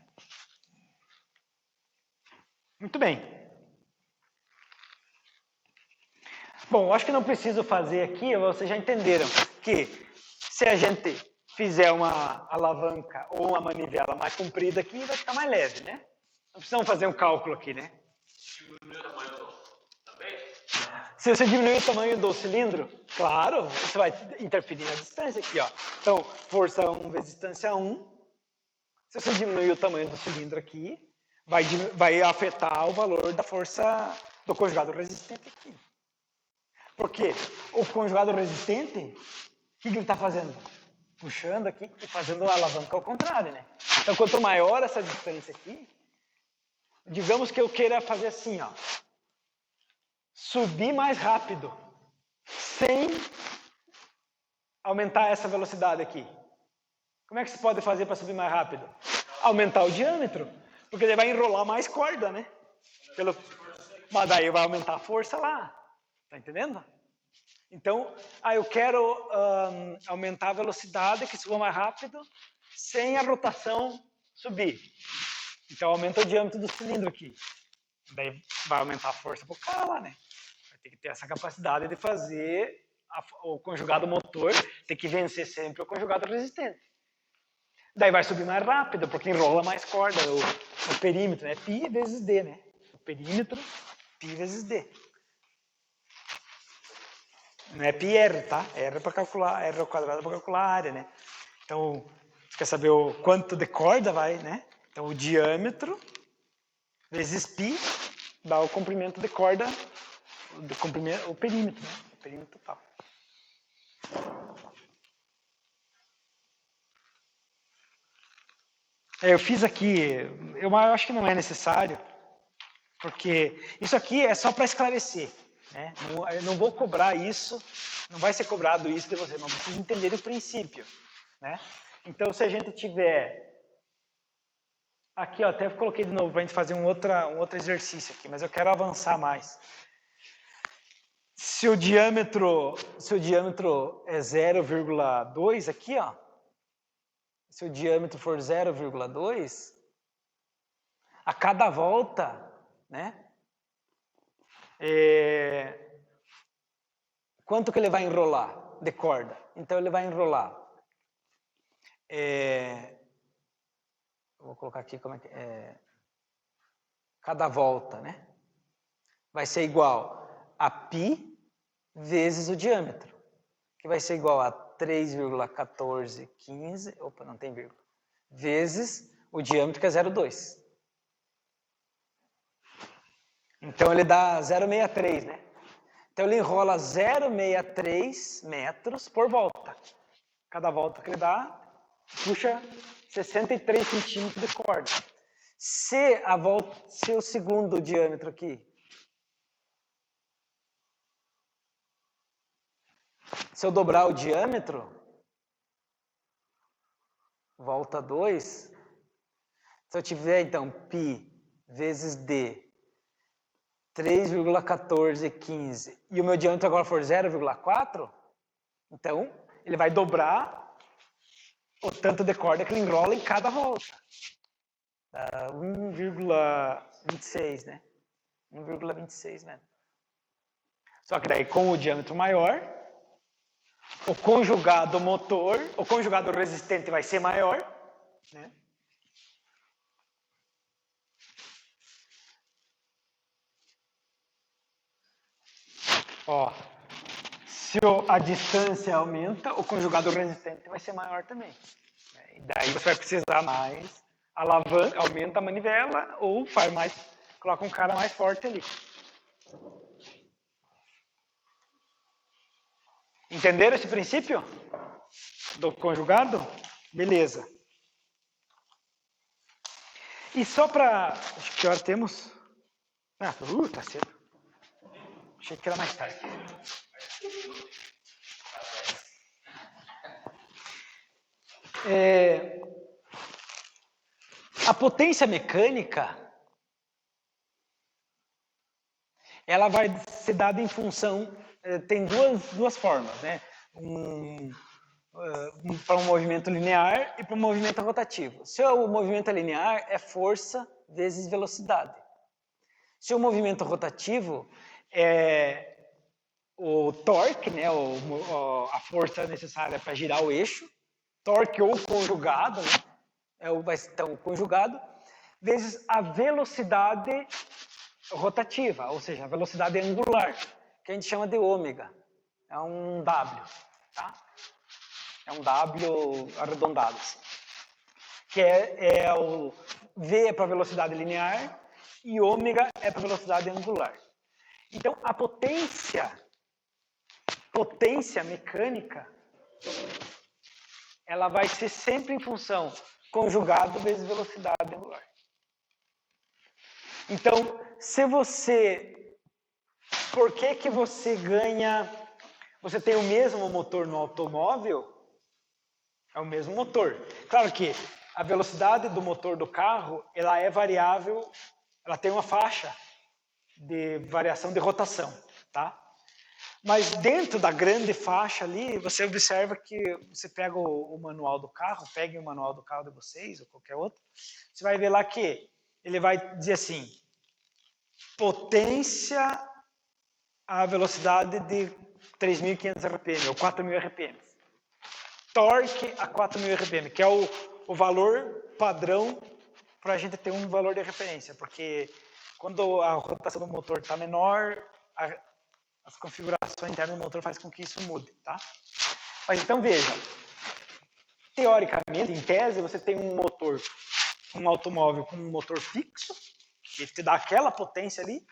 Muito bem. Bom, acho que não preciso fazer aqui, vocês já entenderam que se a gente fizer uma alavanca ou uma manivela mais comprida aqui, vai ficar mais leve, né? Não precisamos fazer um cálculo aqui, né? Se você diminuir o tamanho do cilindro, claro, isso vai interferir na distância aqui, ó. Então, força 1 vezes distância 1. Se você diminuir o tamanho do cilindro aqui, vai afetar o valor da força do conjugado resistente aqui. Porque o conjugado resistente, o que ele está fazendo? Puxando aqui e fazendo a alavanca ao contrário, né? Então, quanto maior essa distância aqui, digamos que eu queira fazer assim, ó. Subir mais rápido, sem aumentar essa velocidade aqui. Como é que se pode fazer para subir mais rápido? Aumentar o diâmetro, porque ele vai enrolar mais corda, né? Mas daí vai aumentar a força lá. Tá entendendo? Então, eu quero aumentar a velocidade, que suba mais rápido, sem a rotação subir. Então, aumenta o diâmetro do cilindro aqui. Daí vai aumentar a força pro cara lá, né? Vai ter que ter essa capacidade de fazer o conjugado motor, tem que vencer sempre o conjugado resistente. Daí vai subir mais rápido, porque enrola mais corda, o perímetro, né? Pi vezes D, né? O perímetro, pi vezes D. Não é pi R, tá? R para calcular, R ao quadrado para calcular a área, né? Então, você quer saber o quanto de corda vai, né? Então, o diâmetro vezes π dá o comprimento de corda, o perímetro, né? O perímetro total. Eu fiz aqui, eu acho que não é necessário, porque isso aqui é só para esclarecer, né? Eu não vou cobrar isso, não vai ser cobrado isso de você, mas vocês entenderem o princípio, né? Então, se a gente tiver aqui, ó, até coloquei de novo para a gente fazer um outro exercício aqui, mas eu quero avançar mais. Se o diâmetro é 0,2 aqui, ó, se o diâmetro for 0,2, a cada volta, né, quanto que ele vai enrolar de corda? Então, ele vai enrolar, vou colocar aqui como é que cada volta, né, vai ser igual a π vezes o diâmetro, que vai ser igual a 3,1415, opa, não tem vírgula, vezes o diâmetro, que é 0,2. Então, ele dá 0,63, né? Então, ele enrola 0,63 metros por volta. Cada volta que ele dá, puxa 63 centímetros de corda. Se o segundo diâmetro aqui, se eu dobrar o diâmetro, volta 2, se eu tiver, então, π vezes d, 3,1415, e o meu diâmetro agora for 0,4, então, ele vai dobrar o tanto de corda que ele enrola em cada volta. Dá 1,26, né? 1,26 metros. Só que daí, com o diâmetro maior, o conjugado motor, o conjugado resistente vai ser maior, né? Ó, se a distância aumenta, o conjugado resistente vai ser maior também. E daí você vai precisar mais alavanca, aumenta a manivela ou faz mais, coloca um cara mais forte ali. Entenderam esse princípio do conjugado? Beleza. E só para... Que hora temos? Tá cedo. Achei que era mais tarde. A potência mecânica, ela vai ser dada em função, tem duas formas, né? Para um movimento linear e para um movimento rotativo. Se o movimento é linear, é força vezes velocidade. Se o movimento rotativo é o torque, né, a força necessária para girar o eixo, torque ou conjugado, né, vai estar o conjugado, vezes a velocidade rotativa, ou seja, a velocidade angular, que a gente chama de ômega. É um W, tá? É um W arredondado, assim. Que é o V é para velocidade linear e ômega é para velocidade angular. Então, a potência mecânica, ela vai ser sempre em função conjugado vezes velocidade angular. Então, por que você ganha, você tem o mesmo motor no automóvel, é o mesmo motor. Claro que a velocidade do motor do carro, ela é variável, ela tem uma faixa de variação de rotação, tá? Mas dentro da grande faixa ali, você observa que você pega o manual do carro, pegue o manual do carro de vocês, ou qualquer outro, você vai ver lá que ele vai dizer assim, potência a velocidade de 3.500 RPM, ou 4.000 RPM. Torque a 4.000 RPM, que é o valor padrão para a gente ter um valor de referência, porque quando a rotação do motor está menor, as configurações internas do motor faz com que isso mude, tá? Mas então veja, teoricamente, em tese, você tem um motor, um automóvel com um motor fixo, que te dá aquela potência ali,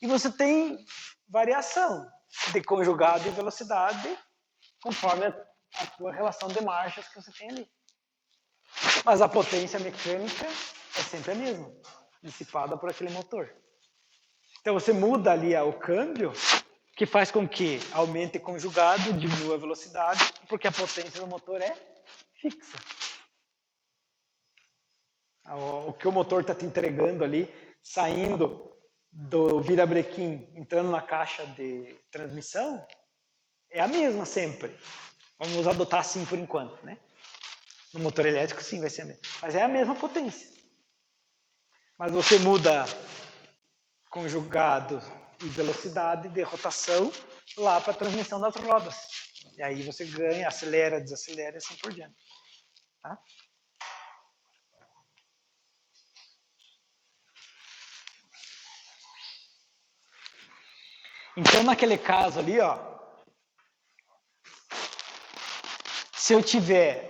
e você tem variação de conjugado e velocidade conforme a tua relação de marchas que você tem ali. Mas a potência mecânica é sempre a mesma, dissipada por aquele motor. Então você muda ali o câmbio, que faz com que aumente conjugado, diminua a velocidade, porque a potência do motor é fixa. O que o motor está te entregando ali, saindo do virabrequim, entrando na caixa de transmissão, é a mesma sempre. Vamos adotar assim por enquanto, né? No motor elétrico, sim, vai ser a mesma. Mas é a mesma potência. Mas você muda conjugado e velocidade de rotação lá para a transmissão das rodas. E aí você ganha, acelera, desacelera e assim por diante. Tá? Então, naquele caso ali, ó, se eu tiver...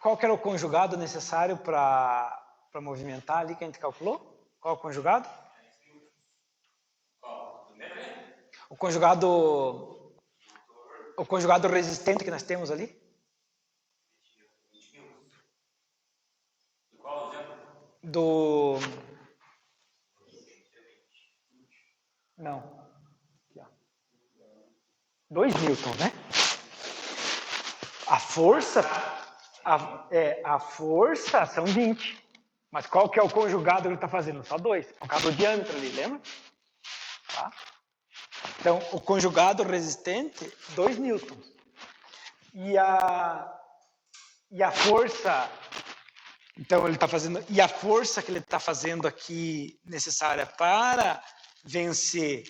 qual que era o conjugado necessário para movimentar ali que a gente calculou? Qual o conjugado? O conjugado resistente que nós temos ali? Não. Aqui, ó. 2 newtons, né? A força são 20. Mas qual que é o conjugado que ele está fazendo? Só 2, por causa do diâmetro ali, lembra? Tá? Então, o conjugado resistente, 2 newtons. E a força... Então, ele está fazendo... E a força que ele está fazendo aqui necessária para vencer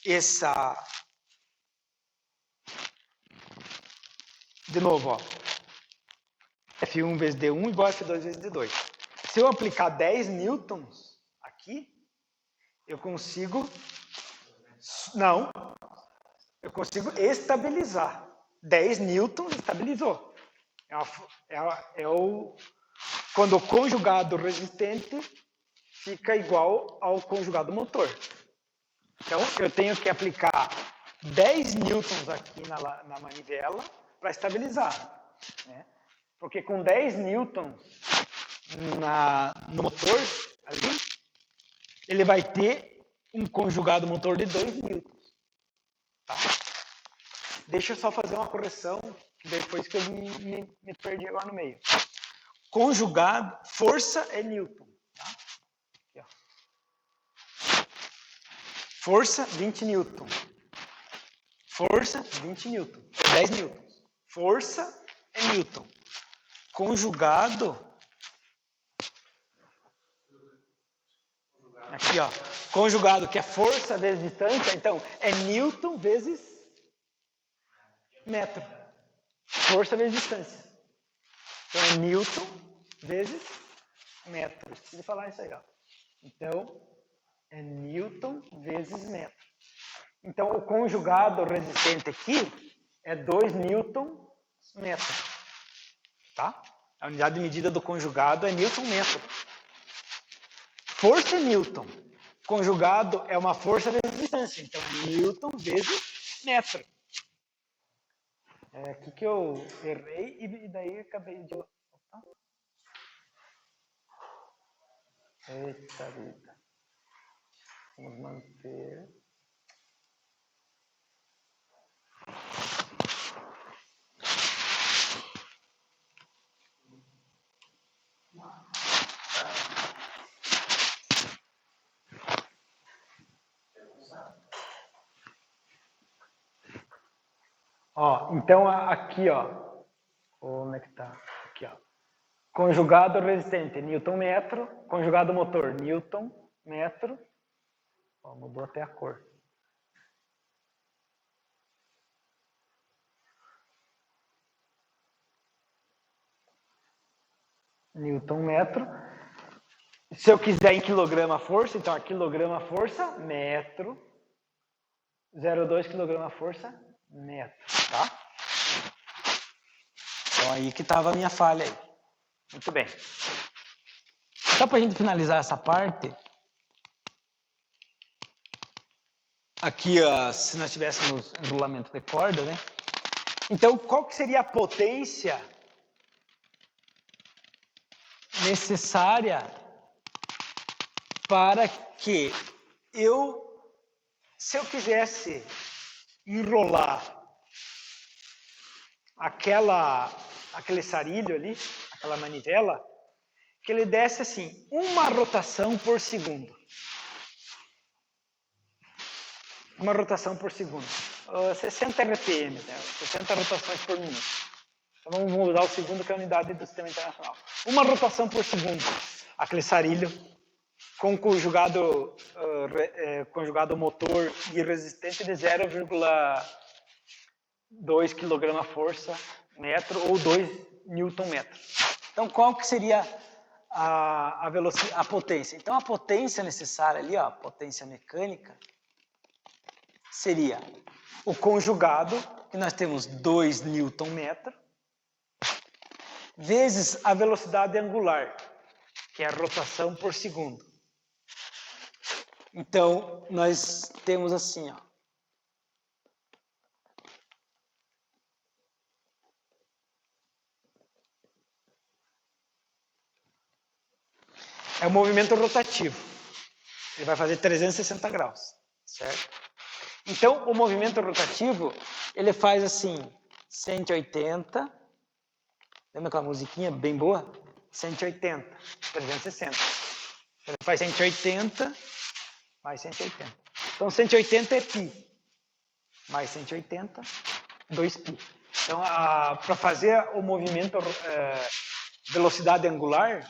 essa... De novo, ó. F1 vezes D1 igual a F2 vezes D2. Se eu aplicar 10 newtons aqui, eu consigo... Não. Eu consigo estabilizar. 10 newtons estabilizou. Quando o conjugado resistente fica igual ao conjugado motor. Então, eu tenho que aplicar 10 newtons aqui na manivela para estabilizar. Né? Porque com 10 newtons no motor, ali, ele vai ter um conjugado motor de 2 newtons. Tá? Deixa eu só fazer uma correção, depois que eu me perdi agora no meio. conjugado, força é Newton. Tá? Aqui, ó. Força, 20 Newton. Força, 20 Newton. 10 Newton. Força é Newton. Conjugado, aqui ó, conjugado que é força vezes distância, então é Newton vezes metro. Força vezes distância. Então é Newton vezes metro. Preciso falar isso aí, ó. Então é Newton vezes metro. Então o conjugado resistente aqui é 2 Newton metro. Tá? A unidade de medida do conjugado é Newton metro. Força é Newton. Conjugado é uma força vezes distância. Então, Newton vezes metro. É aqui que eu errei e daí acabei de... Opa. Eita vida. Vamos manter... Ó, então aqui, ó. Onde é que tá? Aqui, ó. Conjugado resistente, Newton metro. Conjugado motor, Newton metro. Ó, mudou até a cor. Newton metro. Se eu quiser em quilograma força, então a quilograma força, metro. 0,2 quilograma força, metro, tá? Então aí que estava a minha falha aí. Muito bem. Só para a gente finalizar essa parte, aqui, ó, se nós tivéssemos enrolamento de corda, né? Então, qual que seria a potência necessária para que se eu quisesse enrolar aquele sarilho ali, aquela manivela, que ele desse assim, uma rotação por segundo. Uma rotação por segundo. 60 RPM, né? 60 rotações por minuto. Então vamos mudar o segundo, que é a unidade do sistema internacional. Uma rotação por segundo. Aquele sarilho com conjugado motor e resistente de 0,2 kg força metro ou 2 Newton metro. Então qual que seria a potência? Então a potência necessária ali, ó, a potência mecânica, seria o conjugado, que nós temos 2 Newton metro, vezes a velocidade angular, que é a rotação por segundo. Então, nós temos assim, ó. É o movimento rotativo. Ele vai fazer 360 graus, certo? Então, o movimento rotativo, ele faz assim, 180. Lembra aquela musiquinha bem boa? 180, 360. Ele faz 180 mais 180. Então, 180 é π. Mais 180, 2π. Então, para fazer o movimento velocidade angular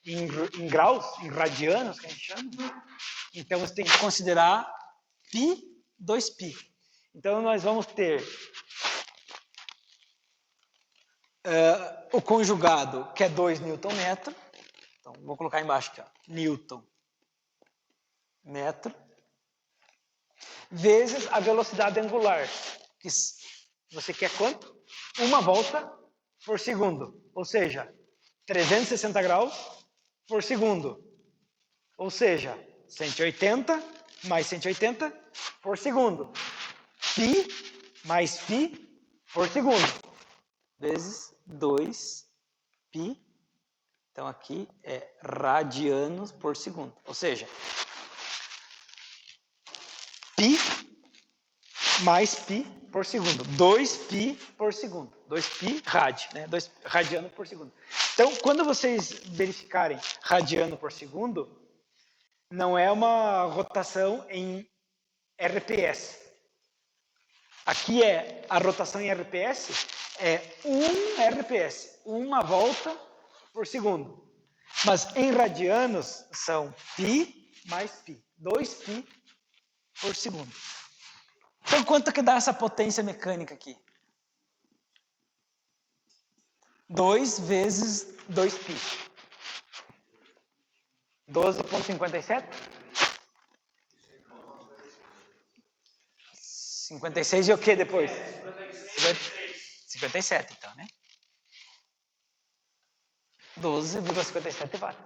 em graus, em radianos, que a gente chama, então você tem que considerar π, 2π. Então, nós vamos ter o conjugado, que é 2 Newton metro. Então, vou colocar embaixo aqui, ó, Newton metro, vezes a velocidade angular, que você quer quanto? Uma volta por segundo, ou seja, 360 graus por segundo, ou seja, 180 mais 180 por segundo, π mais π por segundo, vezes 2π, então aqui é radianos por segundo, ou seja, π mais π por segundo, 2π por segundo, 2π rad, né? 2 radianos por segundo. Então, quando vocês verificarem radiano por segundo, não é uma rotação em RPS. Aqui a rotação em RPS é 1 RPS, uma volta por segundo. Mas em radianos são π mais π, 2π por segundo. Então, quanto que dá essa potência mecânica aqui? 2 vezes 2π. 12,57? 56 e o que depois? 57, então, né? 12,57 watts.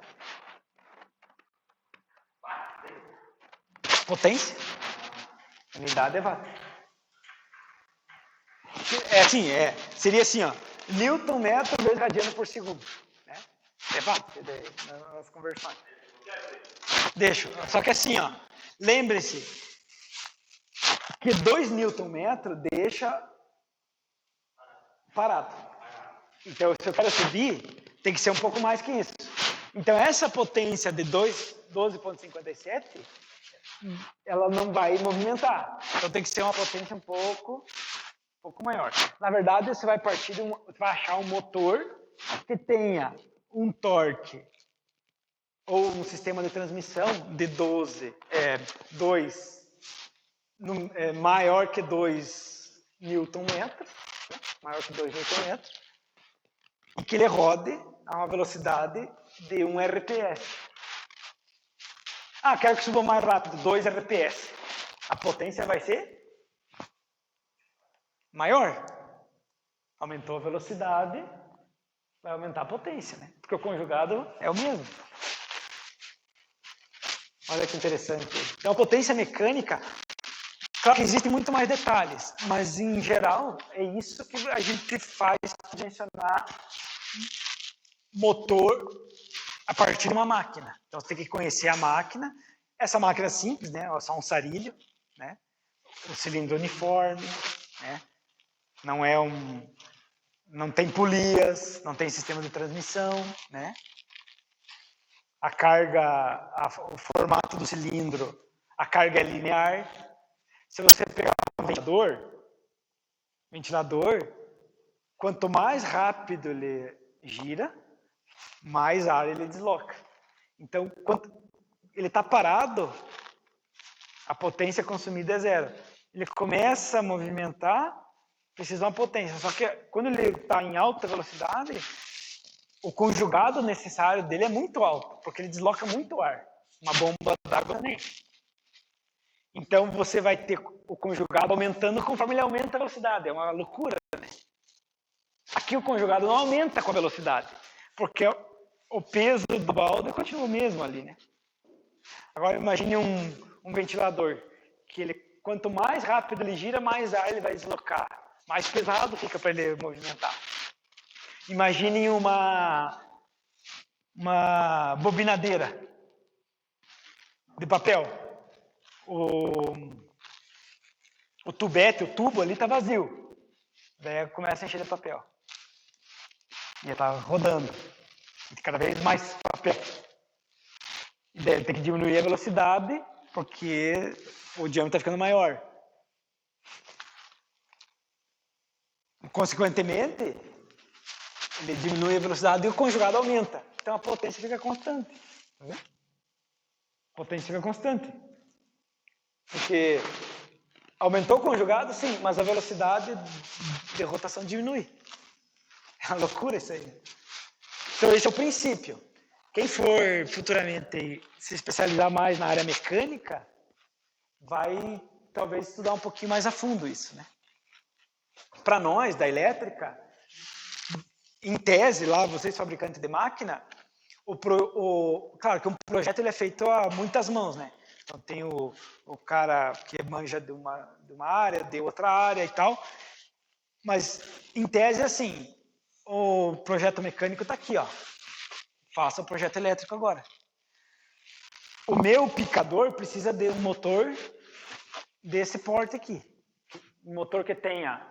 Potência? Unidade é watt. Seria assim, ó. Newton metro vezes radiano por segundo. Né? É watt, nas conversões. Deixa. Só que assim, ó. Lembre-se que 2 Newton metro deixa parado. Então, se eu quero subir, tem que ser um pouco mais que isso. Então, essa potência de 12,57, ela não vai movimentar. Então, tem que ser uma potência um pouco maior. Na verdade, você vai achar um motor que tenha um torque ou um sistema de transmissão de 2 maior que 2 Newton metro, maior que 2 Newton metro, e que ele rode a uma velocidade de 1 RPS. Ah, quero que suba mais rápido, 2 RPS. A potência vai ser maior. Aumentou a velocidade, vai aumentar a potência, né? Porque o conjugado é o mesmo. Olha que interessante. Então, a potência mecânica, claro que existem muito mais detalhes, mas em geral é isso que a gente faz para dimensionar motor a partir de uma máquina. Então, você tem que conhecer a máquina. Essa máquina é simples, né? É só um sarilho, né? Um cilindro uniforme, né? Não tem polias, não tem sistema de transmissão, né? A carga, o formato do cilindro, a carga é linear. Se você pegar um ventilador, quanto mais rápido ele gira, mais ar ele desloca. Então, quando ele está parado, a potência consumida é zero. Ele começa a movimentar, precisa de uma potência. Só que quando ele está em alta velocidade, o conjugado necessário dele é muito alto, porque ele desloca muito ar. Uma bomba d'água nem. Então você vai ter o conjugado aumentando conforme ele aumenta a velocidade. É uma loucura, né? Aqui o conjugado não aumenta com a velocidade, porque o peso do balde continua o mesmo ali, né? Agora imagine um ventilador, que ele, quanto mais rápido ele gira, mais ar ele vai deslocar. Mais pesado fica para ele movimentar. Imagine uma bobinadeira de papel. O tubete, o tubo ali está vazio. Daí começa a encher de papel. E está rodando. E cada vez mais papel. E daí tem que diminuir a velocidade, porque o diâmetro está ficando maior. Consequentemente, ele diminui a velocidade e o conjugado aumenta. Então a potência fica constante. Tá vendo? A potência fica constante. Porque aumentou o conjugado, sim, mas a velocidade de rotação diminui. É uma loucura isso aí. Então esse é o princípio. Quem for futuramente se especializar mais na área mecânica, vai talvez estudar um pouquinho mais a fundo isso, né? Para nós, da elétrica, em tese, lá, vocês fabricantes de máquina, claro que um projeto ele é feito a muitas mãos, né? Então tem o cara que manja de uma área, de outra área e tal, mas em tese, assim, o projeto mecânico está aqui, ó. Faça o projeto elétrico agora. O meu picador precisa de um motor desse porte aqui. Um motor que tenha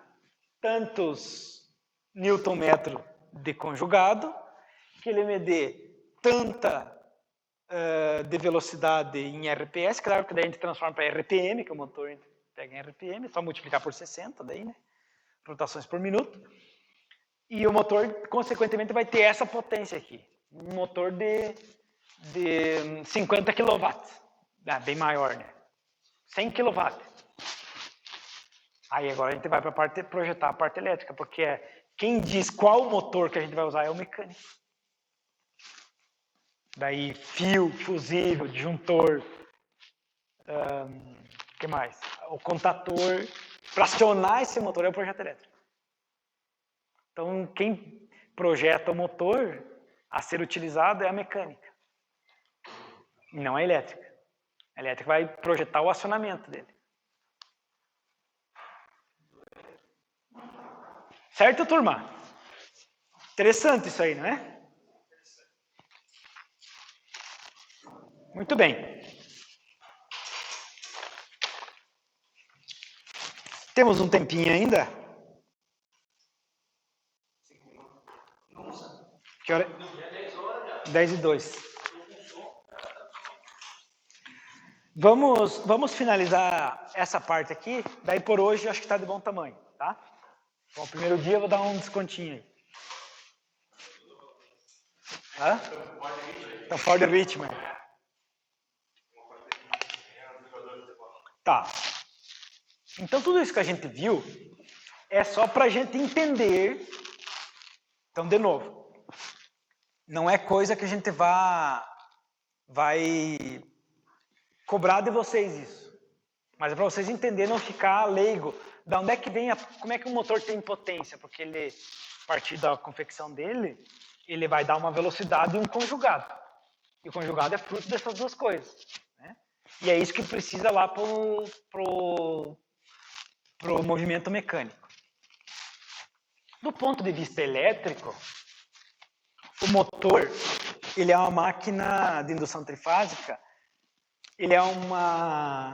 tantos Newton metro de conjugado que ele me dê tanta de velocidade em RPS, claro que daí a gente transforma para RPM, que o motor a gente pega em RPM, só multiplicar por 60 daí, né? Rotações por minuto. E o motor, consequentemente, vai ter essa potência aqui. Um motor de 50 kW. Bem maior, né? 100 kW. Aí agora a gente vai para projetar a parte elétrica, porque quem diz qual motor que a gente vai usar é o mecânico. Daí fio, fusível, disjuntor, que mais? O contator. Para acionar esse motor é o projeto elétrico. Então, quem projeta o motor a ser utilizado é a mecânica, e não a elétrica. A elétrica vai projetar o acionamento dele. Certo, turma? Interessante isso aí, não é? Muito bem. Temos um tempinho ainda? Que hora? 10:02. Vamos finalizar essa parte aqui, daí por hoje acho que está de bom tamanho, tá? Bom, primeiro dia eu vou dar um descontinho aí. Hã? Então, for the rich, man. Tá. Então, tudo isso que a gente viu é só para a gente entender. Então, de novo, não é coisa que a gente vai cobrar de vocês isso. Mas é para vocês entenderem, não ficar leigo. Da onde é que vem, como é que o motor tem potência? Porque ele, a partir da confecção dele, ele vai dar uma velocidade e um conjugado. E o conjugado é fruto dessas duas coisas. Né? E é isso que precisa lá pro movimento mecânico. Do ponto de vista elétrico, o motor, ele é uma máquina de indução trifásica, ele é uma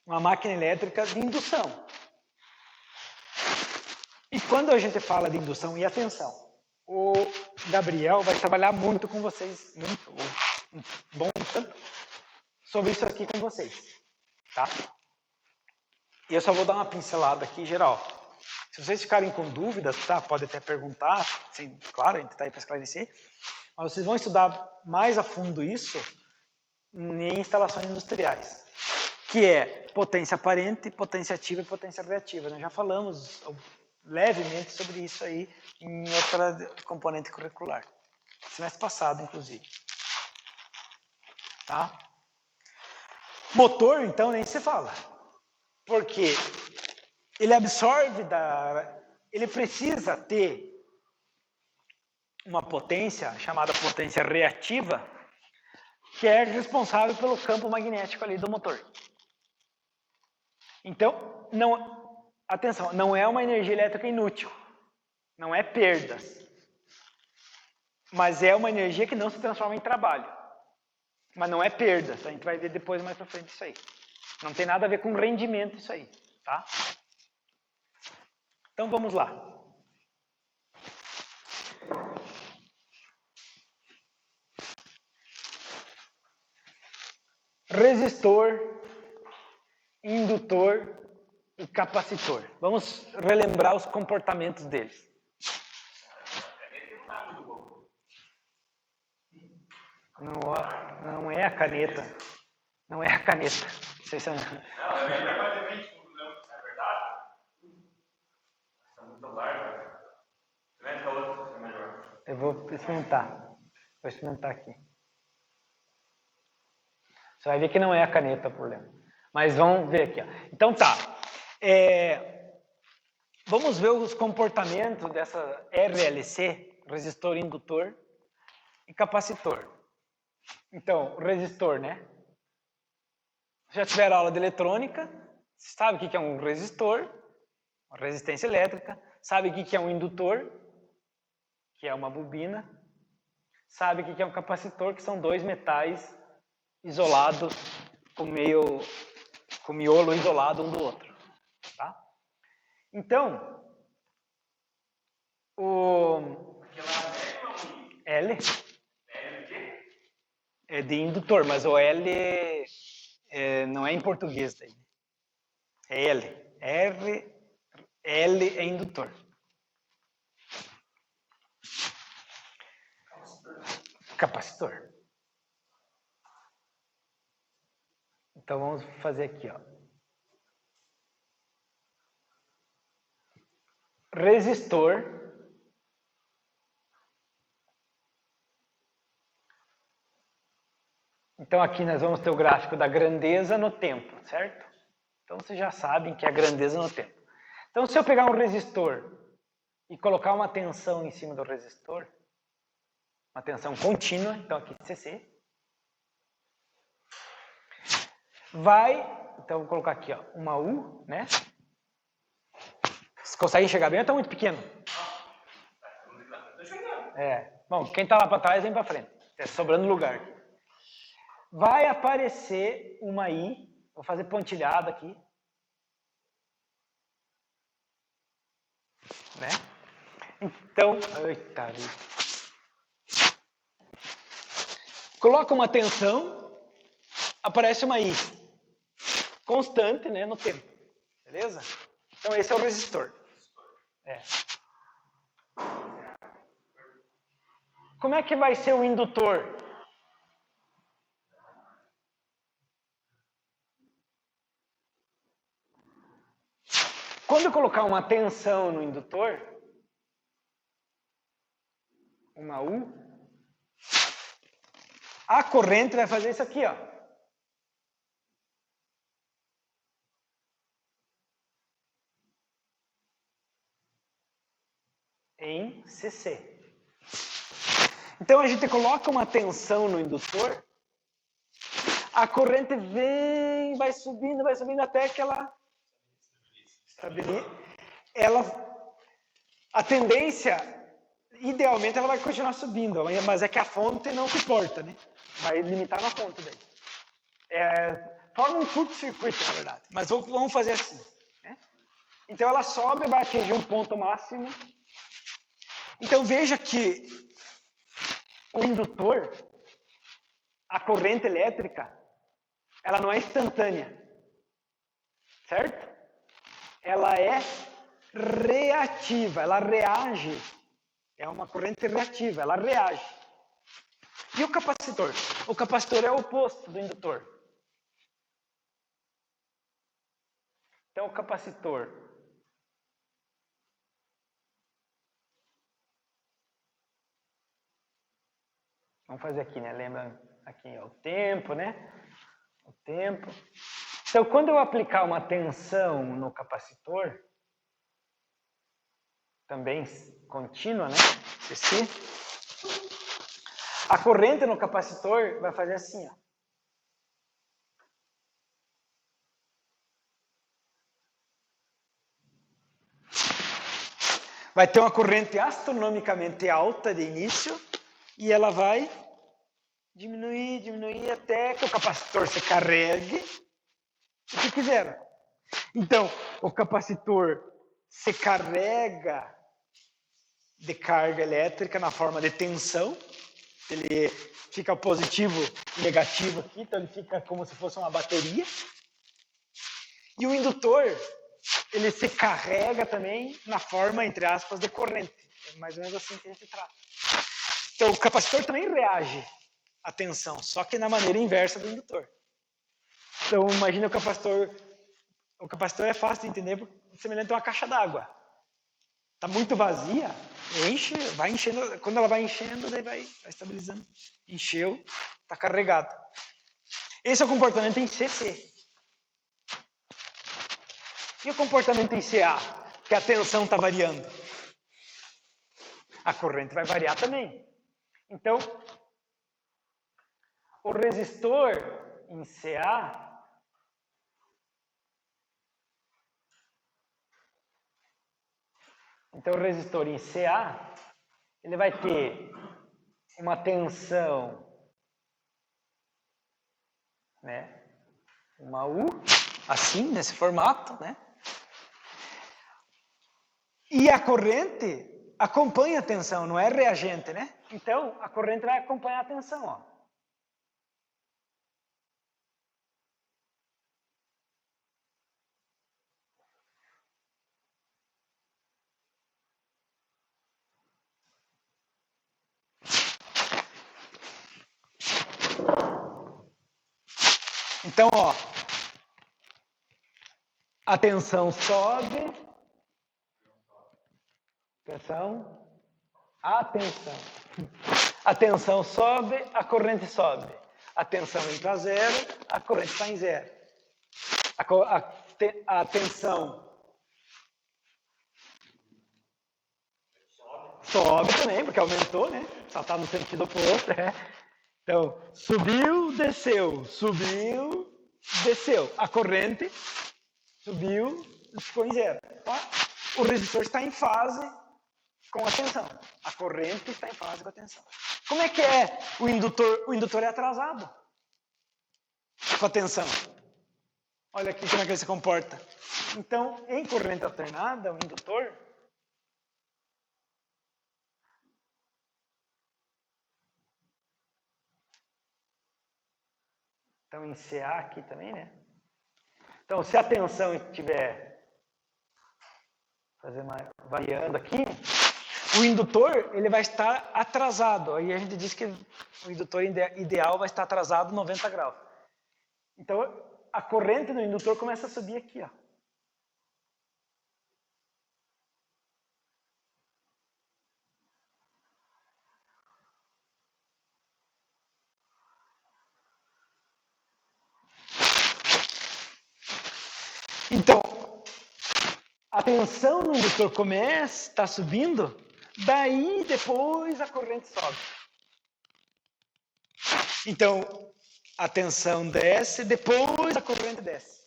máquina elétrica de indução. E quando a gente fala de indução, e atenção, o Gabriel vai trabalhar muito com vocês, muito, um bom tanto, sobre isso aqui com vocês, tá? E eu só vou dar uma pincelada aqui geral. Se vocês ficarem com dúvidas, tá? Pode até perguntar, sim, claro, a gente está aí para esclarecer, mas vocês vão estudar mais a fundo isso em instalações industriais, que é potência aparente, potência ativa e potência reativa. Nós já falamos levemente sobre isso aí em outra componente curricular, semestre passado, inclusive. Tá? Motor, então, nem se fala, porque ele absorve ele precisa ter uma potência chamada potência reativa, que é responsável pelo campo magnético ali do motor. Então, atenção, não é uma energia elétrica inútil, não é perdas, mas é uma energia que não se transforma em trabalho, mas não é perdas, a gente vai ver depois mais pra frente isso aí. Não tem nada a ver com rendimento isso aí, tá? Então vamos lá. Resistor, indutor e capacitor. Vamos relembrar os comportamentos deles. Não é a caneta. Não é a caneta. Vocês são... Não, ele vai ter 20 segundos, não. É verdade? Está muito largo. Experimenta outra, é melhor. Eu vou experimentar. Vou experimentar aqui. Você vai ver que não é a caneta o problema. Mas vamos ver aqui. Ó. Então tá. Vamos ver os comportamentos dessa RLC, resistor, indutor e capacitor. Então, resistor, né? Já tiveram aula de eletrônica, sabe o que é um resistor, uma resistência elétrica, sabe o que é um indutor, que é uma bobina, sabe o que é um capacitor, que são dois metais isolados, com miolo isolado um do outro. Tá? Então, L L o quê? é de indutor, mas o L não é em português daí. É L. L é indutor. Capacitor. Então vamos fazer aqui, ó. Resistor. Então aqui nós vamos ter o gráfico da grandeza no tempo, certo? Então vocês já sabem que é a grandeza no tempo. Então se eu pegar um resistor e colocar uma tensão em cima do resistor, uma tensão contínua, então aqui CC, então vou colocar aqui, ó, uma U, né? Vocês conseguem enxergar bem ou está muito pequeno? Bom, quem está lá para trás vem para frente, sobrando lugar aqui. Vai aparecer uma I, vou fazer pontilhado aqui, né? Então, eita, coloca uma tensão, aparece uma I, constante, né, no tempo, beleza? Então esse é o resistor. Como é que vai ser o indutor? Quando eu colocar uma tensão no indutor, uma U, a corrente vai fazer isso aqui, ó. Em CC. Então a gente coloca uma tensão no indutor, a corrente vem, vai subindo até que ela estabiliza. A tendência, idealmente, ela vai continuar subindo, mas é que a fonte não suporta, né? Vai limitar na fonte daí. Forma um curto-circuito, na verdade. Mas vamos fazer assim, né? Então ela sobe, vai atingir um ponto máximo. Então veja que o indutor, a corrente elétrica, ela não é instantânea, certo? Ela é reativa, ela reage. É uma corrente reativa, ela reage. E o capacitor? O capacitor é o oposto do indutor. Então o capacitor vamos fazer aqui, né? Lembra aqui ó, o tempo, né? O tempo. Então, quando eu aplicar uma tensão no capacitor, também contínua, né? CC, a corrente no capacitor vai fazer assim, ó. Vai ter uma corrente astronomicamente alta de início e ela vai diminuir até que o capacitor se carregue o que quiser. Então, o capacitor se carrega de carga elétrica na forma de tensão. Ele fica positivo e negativo aqui, então ele fica como se fosse uma bateria. E o indutor, ele se carrega também na forma, entre aspas, de corrente. É mais ou menos assim que a gente trata. Então, o capacitor também reage à tensão, só que na maneira inversa do indutor. Então, imagina o capacitor. O capacitor é fácil de entender, porque semelhante a uma caixa d'água. Está muito vazia, enche, vai enchendo. Quando ela vai enchendo, daí vai estabilizando. Encheu, está carregado. Esse é o comportamento em CC. E o comportamento em CA? Que a tensão está variando. A corrente vai variar também. Então, o resistor em CA Então, o resistor em CA, ele vai ter uma tensão, né? Uma U, assim, nesse formato, né? E a corrente acompanha a tensão, não é reagente, né? Então, a corrente vai acompanhar a tensão, ó. Então, ó, a tensão sobe, a tensão sobe, a corrente sobe. A tensão entra a zero, a corrente está em zero. A tensão sobe também, porque aumentou, né? Só está no sentido oposto, né? Então, subiu, desceu, subiu, desceu. A corrente subiu, ficou em zero. Tá? O resistor está em fase com a tensão. A corrente está em fase com a tensão. Como é que é o indutor? O indutor é atrasado com a tensão. Olha aqui como é que ele se comporta. Então, em corrente alternada, o indutor então, em CA aqui também, né? Então, se a tensão estiver variando aqui, o indutor ele vai estar atrasado. Aí a gente diz que o indutor ideal vai estar atrasado 90 graus. Então, a corrente do indutor começa a subir aqui, ó. Então, a tensão no indutor começa, está subindo, daí depois a corrente sobe. Então, a tensão desce, depois a corrente desce.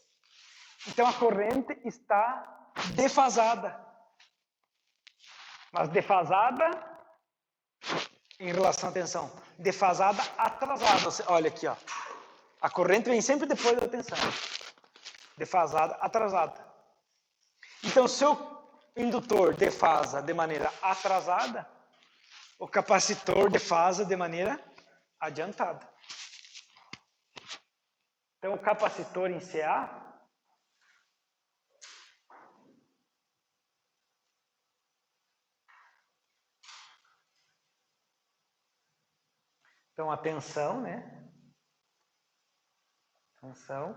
Então, a corrente está defasada. Mas defasada em relação à tensão. Defasada atrasada. Olha aqui, ó. A corrente vem sempre depois da tensão. Defasada, atrasada. Então, se o indutor defasa de maneira atrasada, o capacitor defasa de maneira adiantada. Então, o capacitor em CA então a tensão, né? Tensão.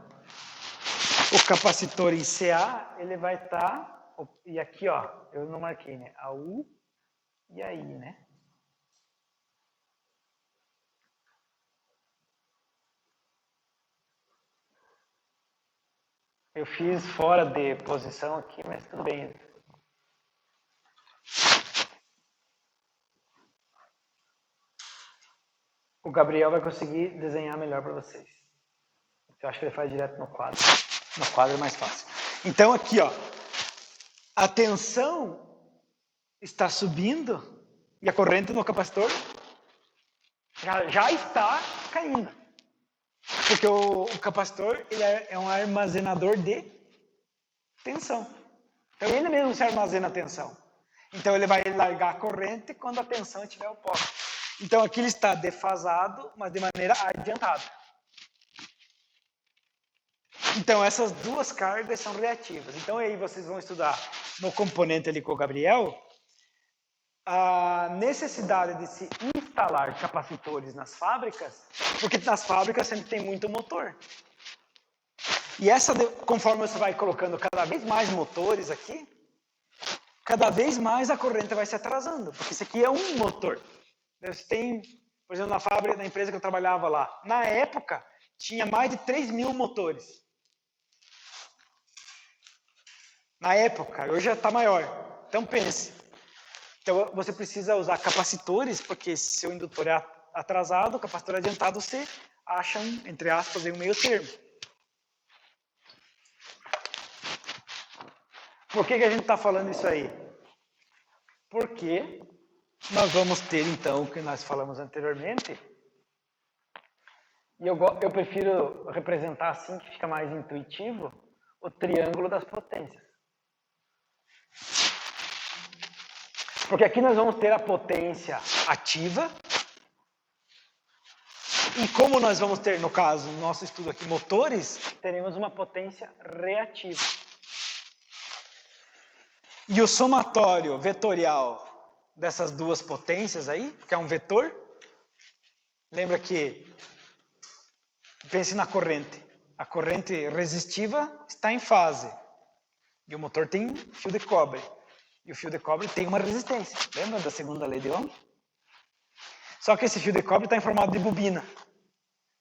O capacitor em CA, ele vai estar, e aqui, ó, eu não marquei, né? A U e a I, né? Eu fiz fora de posição aqui, mas tudo bem. O Gabriel vai conseguir desenhar melhor para vocês. Eu acho que ele faz direto no quadro. No quadro é mais fácil. Então aqui, ó, a tensão está subindo e a corrente no capacitor já está caindo. Porque o capacitor ele é um armazenador de tensão. Então ele mesmo se armazena a tensão. Então ele vai largar a corrente quando a tensão estiver oposta. Então aqui ele está defasado, mas de maneira adiantada. Então essas duas cargas são reativas. Então aí vocês vão estudar no componente ali com o Gabriel a necessidade de se instalar capacitores nas fábricas, porque nas fábricas sempre tem muito motor. E conforme você vai colocando cada vez mais motores aqui, cada vez mais a corrente vai se atrasando, porque isso aqui é um motor. Você tem, por exemplo, na fábrica, na empresa que eu trabalhava lá, na época, tinha mais de 3.000 motores. Na época, hoje já está maior. Então pense. Então você precisa usar capacitores, porque se o indutor é atrasado, o capacitor é adiantado, você acha, entre aspas, um meio termo. Por que a gente está falando isso aí? Porque nós vamos ter, então, o que nós falamos anteriormente, e eu prefiro representar assim, que fica mais intuitivo, o triângulo das potências. Porque aqui nós vamos ter a potência ativa. E como nós vamos ter, no caso, no nosso estudo aqui, motores, teremos uma potência reativa. E o somatório vetorial dessas duas potências aí, que é um vetor, lembra que, pense na corrente. A corrente resistiva está em fase. E o motor tem fio de cobre. E o fio de cobre tem uma resistência. Lembra da segunda lei de Ohm? Só que esse fio de cobre está em formato de bobina.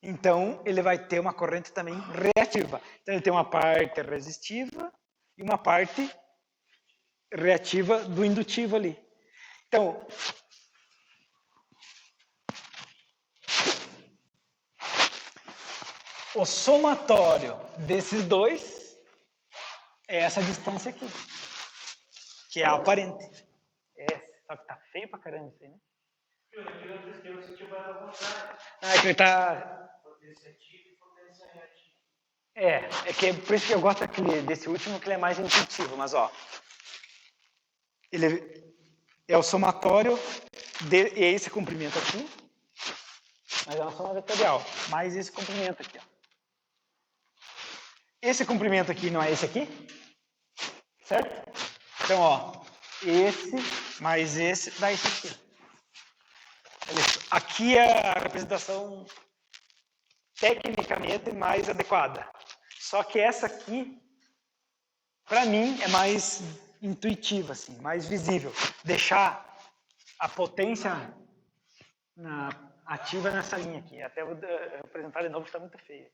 Então, ele vai ter uma corrente também reativa. Então, ele tem uma parte resistiva e uma parte reativa do indutivo ali. Então, o somatório desses dois é essa distância aqui, que é a aparente. Só que tá feio pra caramba isso aí, né? Aqui outro esquema você vai ao contrário. Ah, é que ele tá... Potência ativa e potência reativa. É que é por isso que eu gosto desse último, que ele é mais intuitivo, mas ó. Ele é o somatório de esse comprimento aqui, mas é uma soma vetorial, mais esse comprimento aqui, ó. Esse comprimento aqui não é esse aqui? Certo? Então, ó, esse mais esse dá esse aqui. Aqui é a representação tecnicamente mais adequada. Só que essa aqui, para mim, é mais intuitiva, assim, mais visível. Deixar a potência ativa nessa linha aqui. Até vou representar de novo, que está muito feio.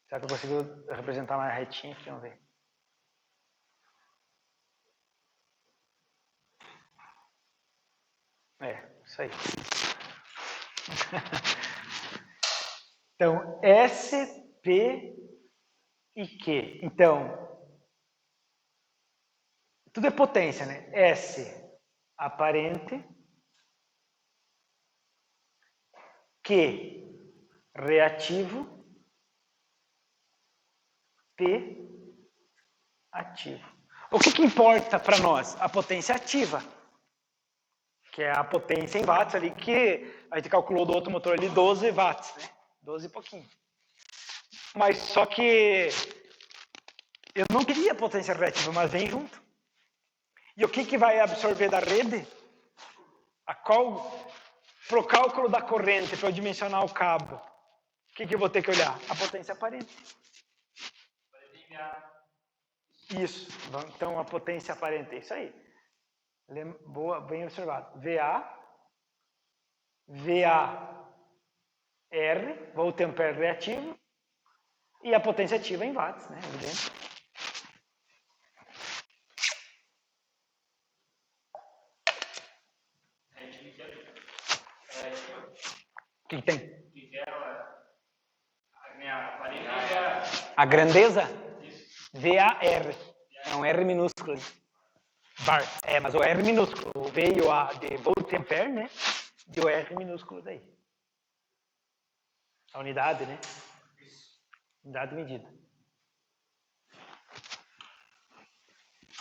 Será que eu consigo representar mais retinho aqui? Vamos ver. Isso aí. Então, S, P e Q. Então, tudo é potência, né? S, aparente. Q, reativo. P, ativo. O que importa para nós? A potência ativa, que é a potência em watts ali, que a gente calculou do outro motor ali 12 watts, né? 12 e pouquinho. Mas só que eu não queria potência reativa, mas vem junto. E o que vai absorver da rede? Para o cálculo da corrente, para eu dimensionar o cabo, o que eu vou ter que olhar? A potência aparente. Isso. Então, a potência aparente é isso aí. Boa, bem observado. VAR, volt ampere reativo, e a potência ativa em watts, né? Evidente. O que tem? A grandeza? VAR. É um R minúsculo. Var. Mas o R minúsculo. O V e o A de volt ampere, né? E o R minúsculo daí. A unidade, né? Unidade de medida.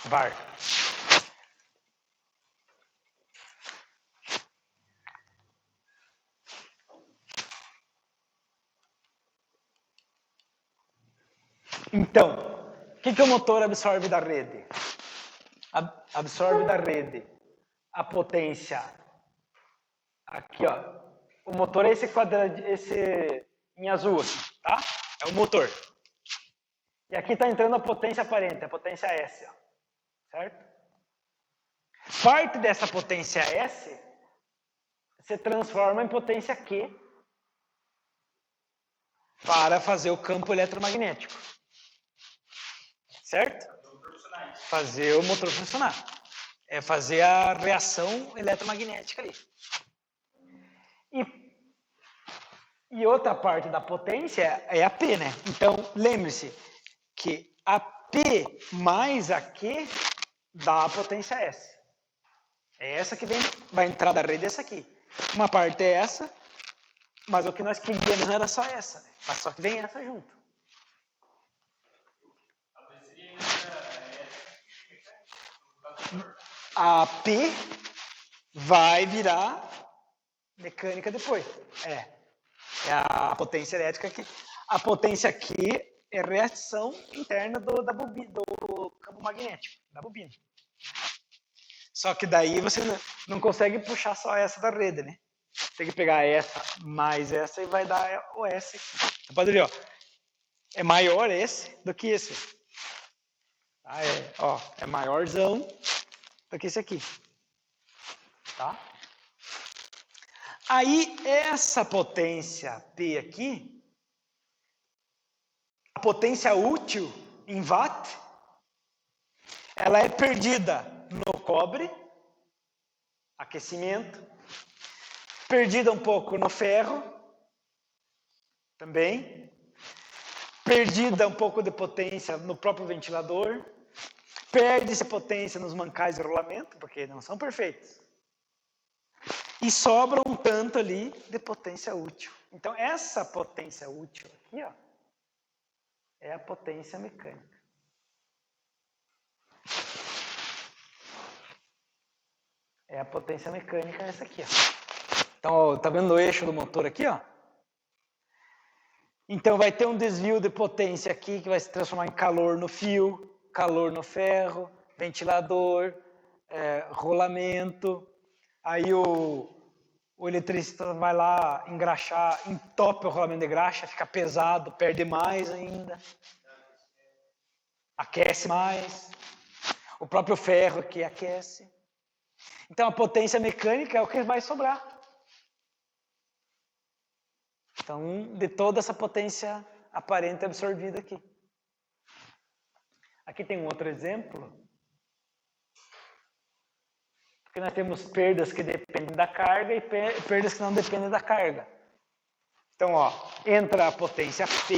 VAR. Então, o que o motor absorve da rede? Absorve da rede a potência. Aqui, ó. O motor é esse quadrado, esse em azul aqui, tá? É o motor. E aqui está entrando a potência aparente, a potência S, ó. Certo? Parte dessa potência S se transforma em potência Q para fazer o campo eletromagnético. Certo? Fazer o motor funcionar. É fazer a reação eletromagnética ali. E outra parte da potência é a P, né? Então, lembre-se que a P mais a Q dá a potência S. É essa que vai entrar da rede, essa aqui. Uma parte é essa Mas o que nós queríamos não era só essa, né? Mas só que vem essa junto. A P vai virar mecânica depois. É a potência elétrica aqui. A potência aqui é reação interna da bobina, do campo magnético, da bobina. Só que daí você não consegue puxar só essa da rede, né? Tem que pegar essa mais essa e vai dar o S. Você pode ver, ó. É maior esse do que esse. É maiorzão do que esse aqui. Tá? Aí, essa potência P aqui, a potência útil em watt, ela é perdida no cobre, aquecimento, perdida um pouco no ferro, também, perdida um pouco de potência no próprio ventilador, perde-se potência nos mancais de rolamento, porque não são perfeitos. E sobra um tanto ali de potência útil. Então, essa potência útil aqui, ó, é a potência mecânica. É a potência mecânica essa aqui, ó. Então, ó, tá vendo o eixo do motor aqui, ó? Então, vai ter um desvio de potência aqui que vai se transformar em calor no fio, calor no ferro, ventilador, rolamento. Aí o eletricista vai lá engraxar, entope o rolamento de graxa, fica pesado, perde mais ainda. Aquece mais. O próprio ferro aqui aquece. Então, a potência mecânica é o que vai sobrar. Então, de toda essa potência aparente absorvida aqui. Aqui tem um outro exemplo. Porque nós temos perdas que dependem da carga e perdas que não dependem da carga. Então, ó, entra a potência P.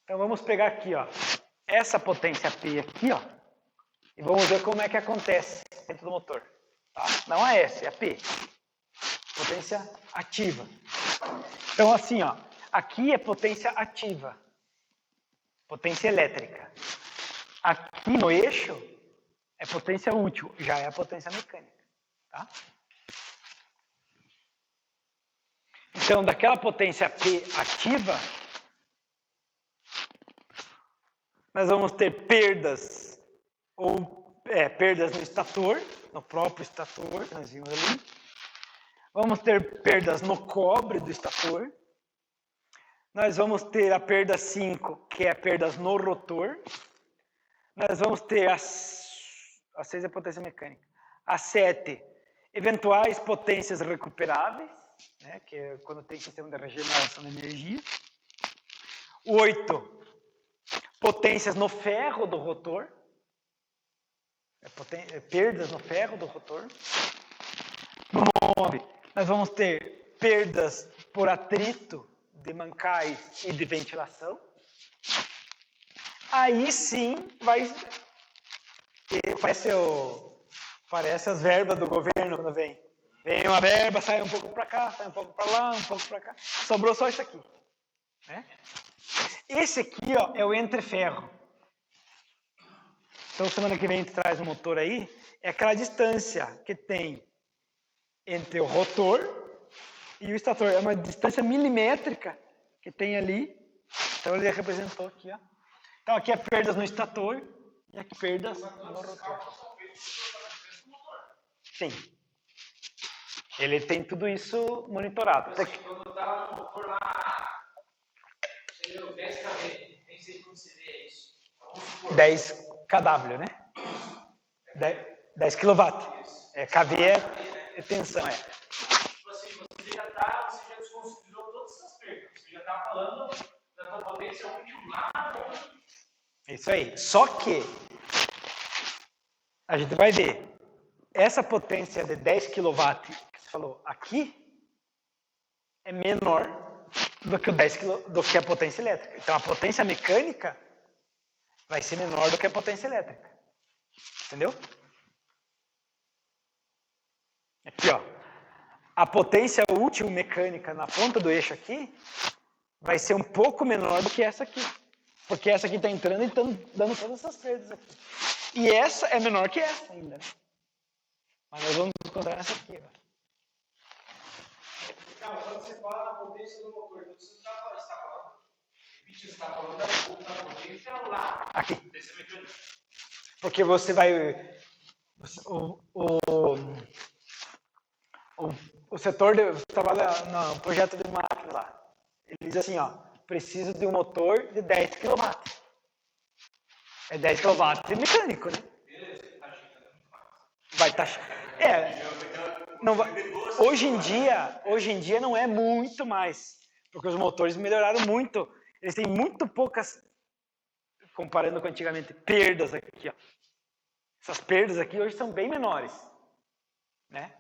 Então, vamos pegar aqui, ó, essa potência P aqui, ó, e vamos ver como é que acontece dentro do motor. Tá? Não é S, é a P. Potência ativa. Então, assim, ó, aqui é potência ativa, potência elétrica. Aqui no eixo é potência útil, já é a potência mecânica. Tá? Então, daquela potência P ativa, nós vamos ter perdas, perdas no estator, no próprio estator, que nós vimos ali. Vamos ter perdas no cobre do estator. Nós vamos ter a perda 5, que é perdas no rotor. Nós vamos ter a 6 é potência mecânica. A 7, eventuais potências recuperáveis, né, que é quando tem sistema de regeneração de energia. 8, potências no ferro do rotor. Perdas no ferro do rotor. No 9, nós vamos ter perdas por atrito de mancais e de ventilação. Aí sim vai... Parece as verbas do governo quando vem. Vem uma verba, sai um pouco para cá, sai um pouco para lá, um pouco para cá. Sobrou só isso aqui. Né? Esse aqui, ó, é o entreferro. Então, semana que vem a gente traz um motor aí. É aquela distância que tem entre o rotor e o estator. É uma distância milimétrica que tem ali. Então, ele representou aqui, ó. Então, aqui é perdas no estator e aqui perdas no rotor. Sim. Ele tem tudo isso monitorado. Assim, quando eu estava no motor lá, entendeu? 10 kV, nem sei como se vê isso. 10 kW, né? 10 kW. É, KV é tensão, é. Tipo assim, você já desconsiderou todas essas perdas. Você já está falando da tua potência útil lá. Isso aí. Só que a gente vai ver. Essa potência de 10 kW que você falou aqui é menor do que, do que a potência elétrica. Então, a potência mecânica vai ser menor do que a potência elétrica. Entendeu? Aqui, ó. a potência útil mecânica na ponta do eixo aqui vai ser um pouco menor do que essa aqui. Porque essa aqui está entrando e está dando todas essas perdas aqui. E essa é menor que essa ainda. Mas nós vamos encontrar essa aqui. Ó. Então, quando você fala na potência do motor, você está falando. Você está falando da potência lá. Aqui. Desse mecanismo. Porque você vai... O setor você trabalha no projeto de máquina lá. Ele diz assim, ó, preciso de um motor de 10 kW. É 10 kW mecânico, né? Vai estar... não vai, hoje em dia não é muito mais, porque os motores melhoraram muito. Eles têm muito poucas, comparando com antigamente, perdas aqui, ó. Essas perdas aqui hoje são bem menores, né?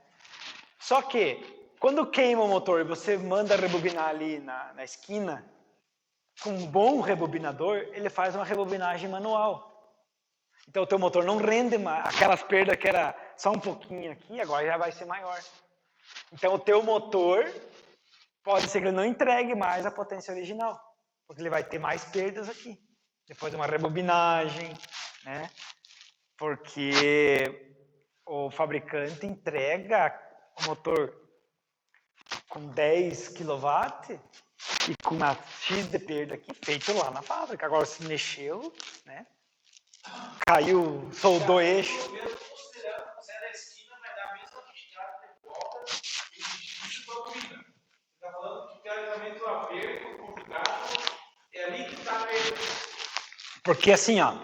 Só que, quando queima o motor e você manda rebobinar ali na esquina, com um bom rebobinador, ele faz uma rebobinagem manual. Então, o teu motor não rende mais. Aquelas perdas que era só um pouquinho aqui, agora já vai ser maior. Então, o teu motor, pode ser que ele não entregue mais a potência original, porque ele vai ter mais perdas aqui. Depois de uma rebobinagem, né? Porque o fabricante entrega o motor com 10 kW e com uma X de perda aqui, feito lá na fábrica. Agora se mexeu, né? Caiu, soldou eixo. Mesmo considerando que você é da esquina, vai dar a mesma quantidade de volta e de bobina. Você está falando que teoricamente o aperto conjugado é ali que está perdendo. Porque assim, ó.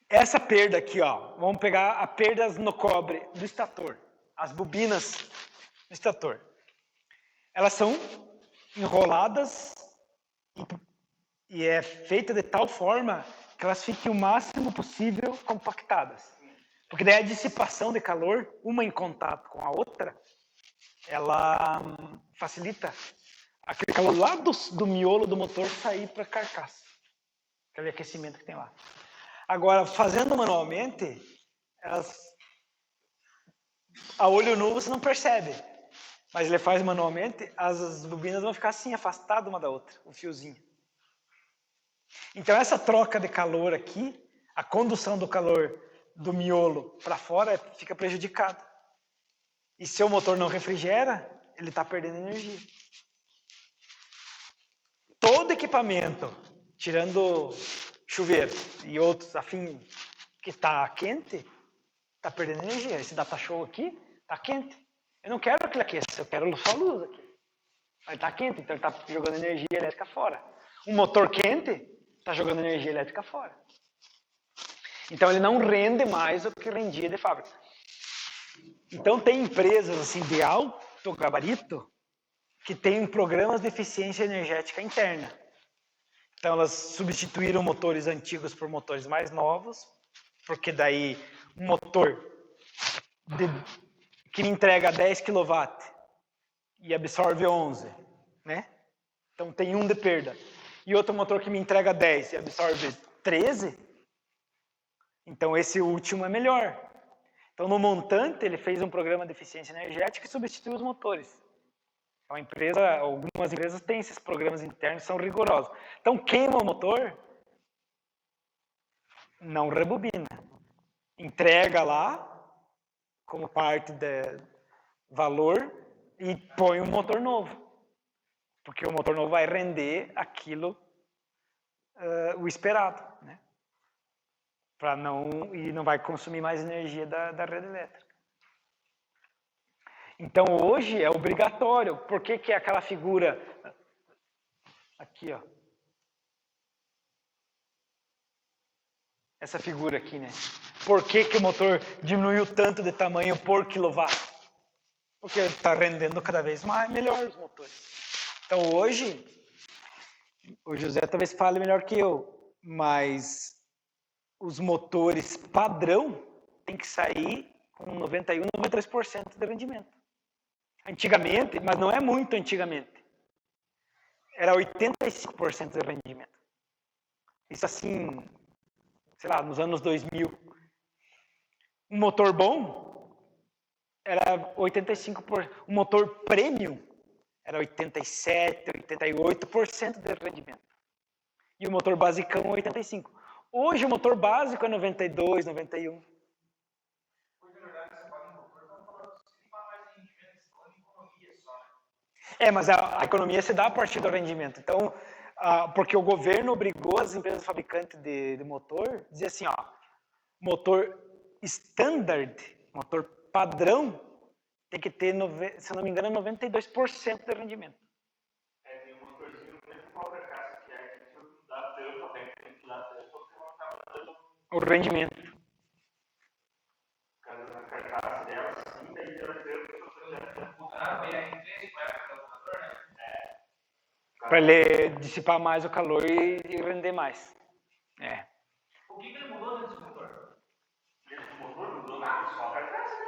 Essa perda aqui, ó, vamos pegar a perdas no cobre do estator, as bobinas do estator. Elas são enroladas e é feita de tal forma que elas fiquem o máximo possível compactadas. Porque daí a dissipação de calor, uma em contato com a outra, ela facilita aquele calor lá do miolo do motor sair para a carcaça. Aquele aquecimento que tem lá. Agora, fazendo manualmente, a olho nu você não percebe. Mas ele faz manualmente, as bobinas vão ficar assim, afastadas uma da outra, o fiozinho. Então, essa troca de calor aqui, a condução do calor do miolo para fora fica prejudicada. E se o motor não refrigera, ele está perdendo energia. Todo equipamento, tirando chuveiro e outros afins que está quente, está perdendo energia. Esse data show aqui está quente. Eu não quero que ele aqueça, eu quero só luz aqui. Mas está quente, então ele está jogando energia elétrica fora. Um motor quente está jogando energia elétrica fora. Então ele não rende mais o que rendia de fábrica. Então tem empresas assim de alto gabarito que têm programas de eficiência energética interna. Então elas substituíram motores antigos por motores mais novos, porque daí um motor que me entrega 10 kW e absorve 11, né? Então tem um de perda. E outro motor que me entrega 10 e absorve 13, então esse último é melhor. Então no montante ele fez um programa de eficiência energética e substituiu os motores. Algumas empresas têm esses programas internos que são rigorosos. Então queima o motor, não rebobina. Entrega lá como parte de valor e põe um motor novo. Porque o motor novo vai render aquilo, o esperado, né? E não vai consumir mais energia da rede elétrica. Então hoje é obrigatório. Por que é aquela figura aqui, ó? Essa figura aqui, né? Por que o motor diminuiu tanto de tamanho por quilowatt? Porque está rendendo cada vez melhor os motores. Então hoje, o José talvez fale melhor que eu, mas os motores padrão tem que sair com 91, 93% de rendimento. Antigamente, mas não é muito antigamente, era 85% de rendimento. Isso assim, sei lá, nos anos 2000. Um motor bom era 85%. O motor premium era 87%, 88% de rendimento. E o motor basicão 85%. Hoje o motor básico é 92%, 91%. Porque, na verdade, você fala em motor, então falando que se fala mais em rendimento, você fala em economia só, né? Mas a economia se dá a partir do rendimento. Então, porque o governo obrigou as empresas fabricantes de motor a dizer assim, ó, motor standard, motor padrão, tem que ter, se eu não me engano, 92% de rendimento. Tem um motorzinho mesmo qual carcaça que é que não dá tanto, tem que dar tanto, porque não acaba dando O rendimento. a carcaça dela, assim, daí ela tanto. A BR3 com a época do motor, né? Para ele dissipar mais o calor e render mais. O que ele mudou dentro do motor? Dentro do motor mudou só a carcaça, né?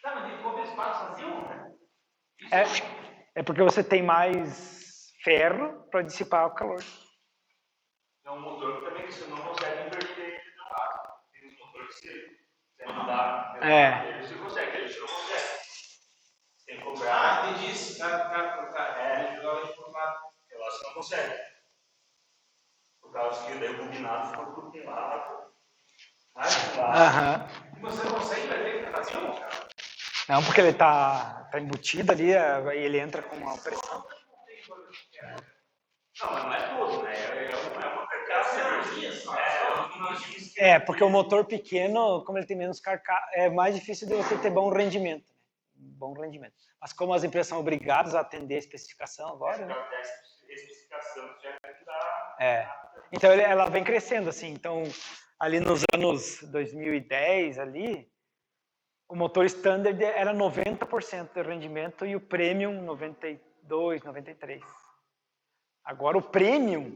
Tá, mas ele ficou com espaço vazio, né? É porque você tem mais ferro para dissipar o calor. É um motor que também você não consegue inverter ele de um lado. Tem uns motores que você mudar ele, você consegue, ele você não consegue. Tem que cobrar. Entendi isso. Ele jogava de outro lado. Eu acho que não consegue. Por causa que daí o combinado ficou tudo de um lado. Mais de um lado. E você não consegue inverter que tá vazio, cara? Não, porque ele tá embutido ali, aí ele entra com uma pressão. Não, mas não é todo, né? É uma carcaça. Porque o motor pequeno, como ele tem menos carcaça, é mais difícil de você ter bom rendimento. Bom rendimento. Mas como as empresas são obrigadas a atender a especificação agora, né? Especificação já dá. Então ela vem crescendo assim. Então ali nos anos 2010 ali, o motor standard era 90% de rendimento e o premium 92, 93. Agora o premium,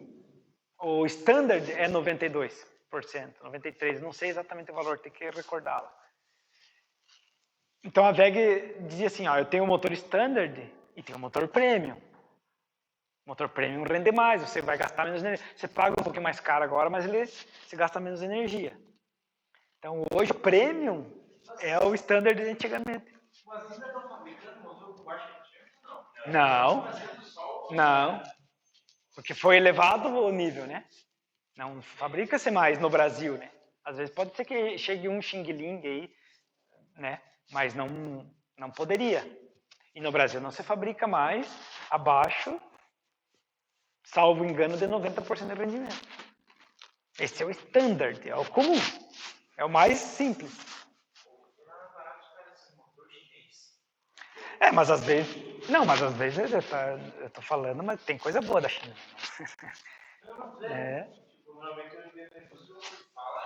o standard é 92%, 93%. Não sei exatamente o valor, tem que recordá-la. Então a VEG dizia assim, ó, eu tenho um motor standard e tenho um motor premium. O motor premium rende mais, você vai gastar menos energia. Você paga um pouquinho mais caro agora, mas você gasta menos energia. Então hoje o premium é o standard de antigamente. Mas ainda estão fabricando motor com baixa potência? Não. Não. Porque foi elevado o nível, né? Não fabrica-se mais no Brasil, né? Às vezes pode ser que chegue um Xing Ling aí, né? Mas não poderia. E no Brasil não se fabrica mais abaixo, salvo engano, de 90% de rendimento. Esse é o standard, é o comum. É o mais simples. Mas às vezes... Não, mas às vezes eu tô falando, mas tem coisa boa da China. Normalmente eu entendo fala,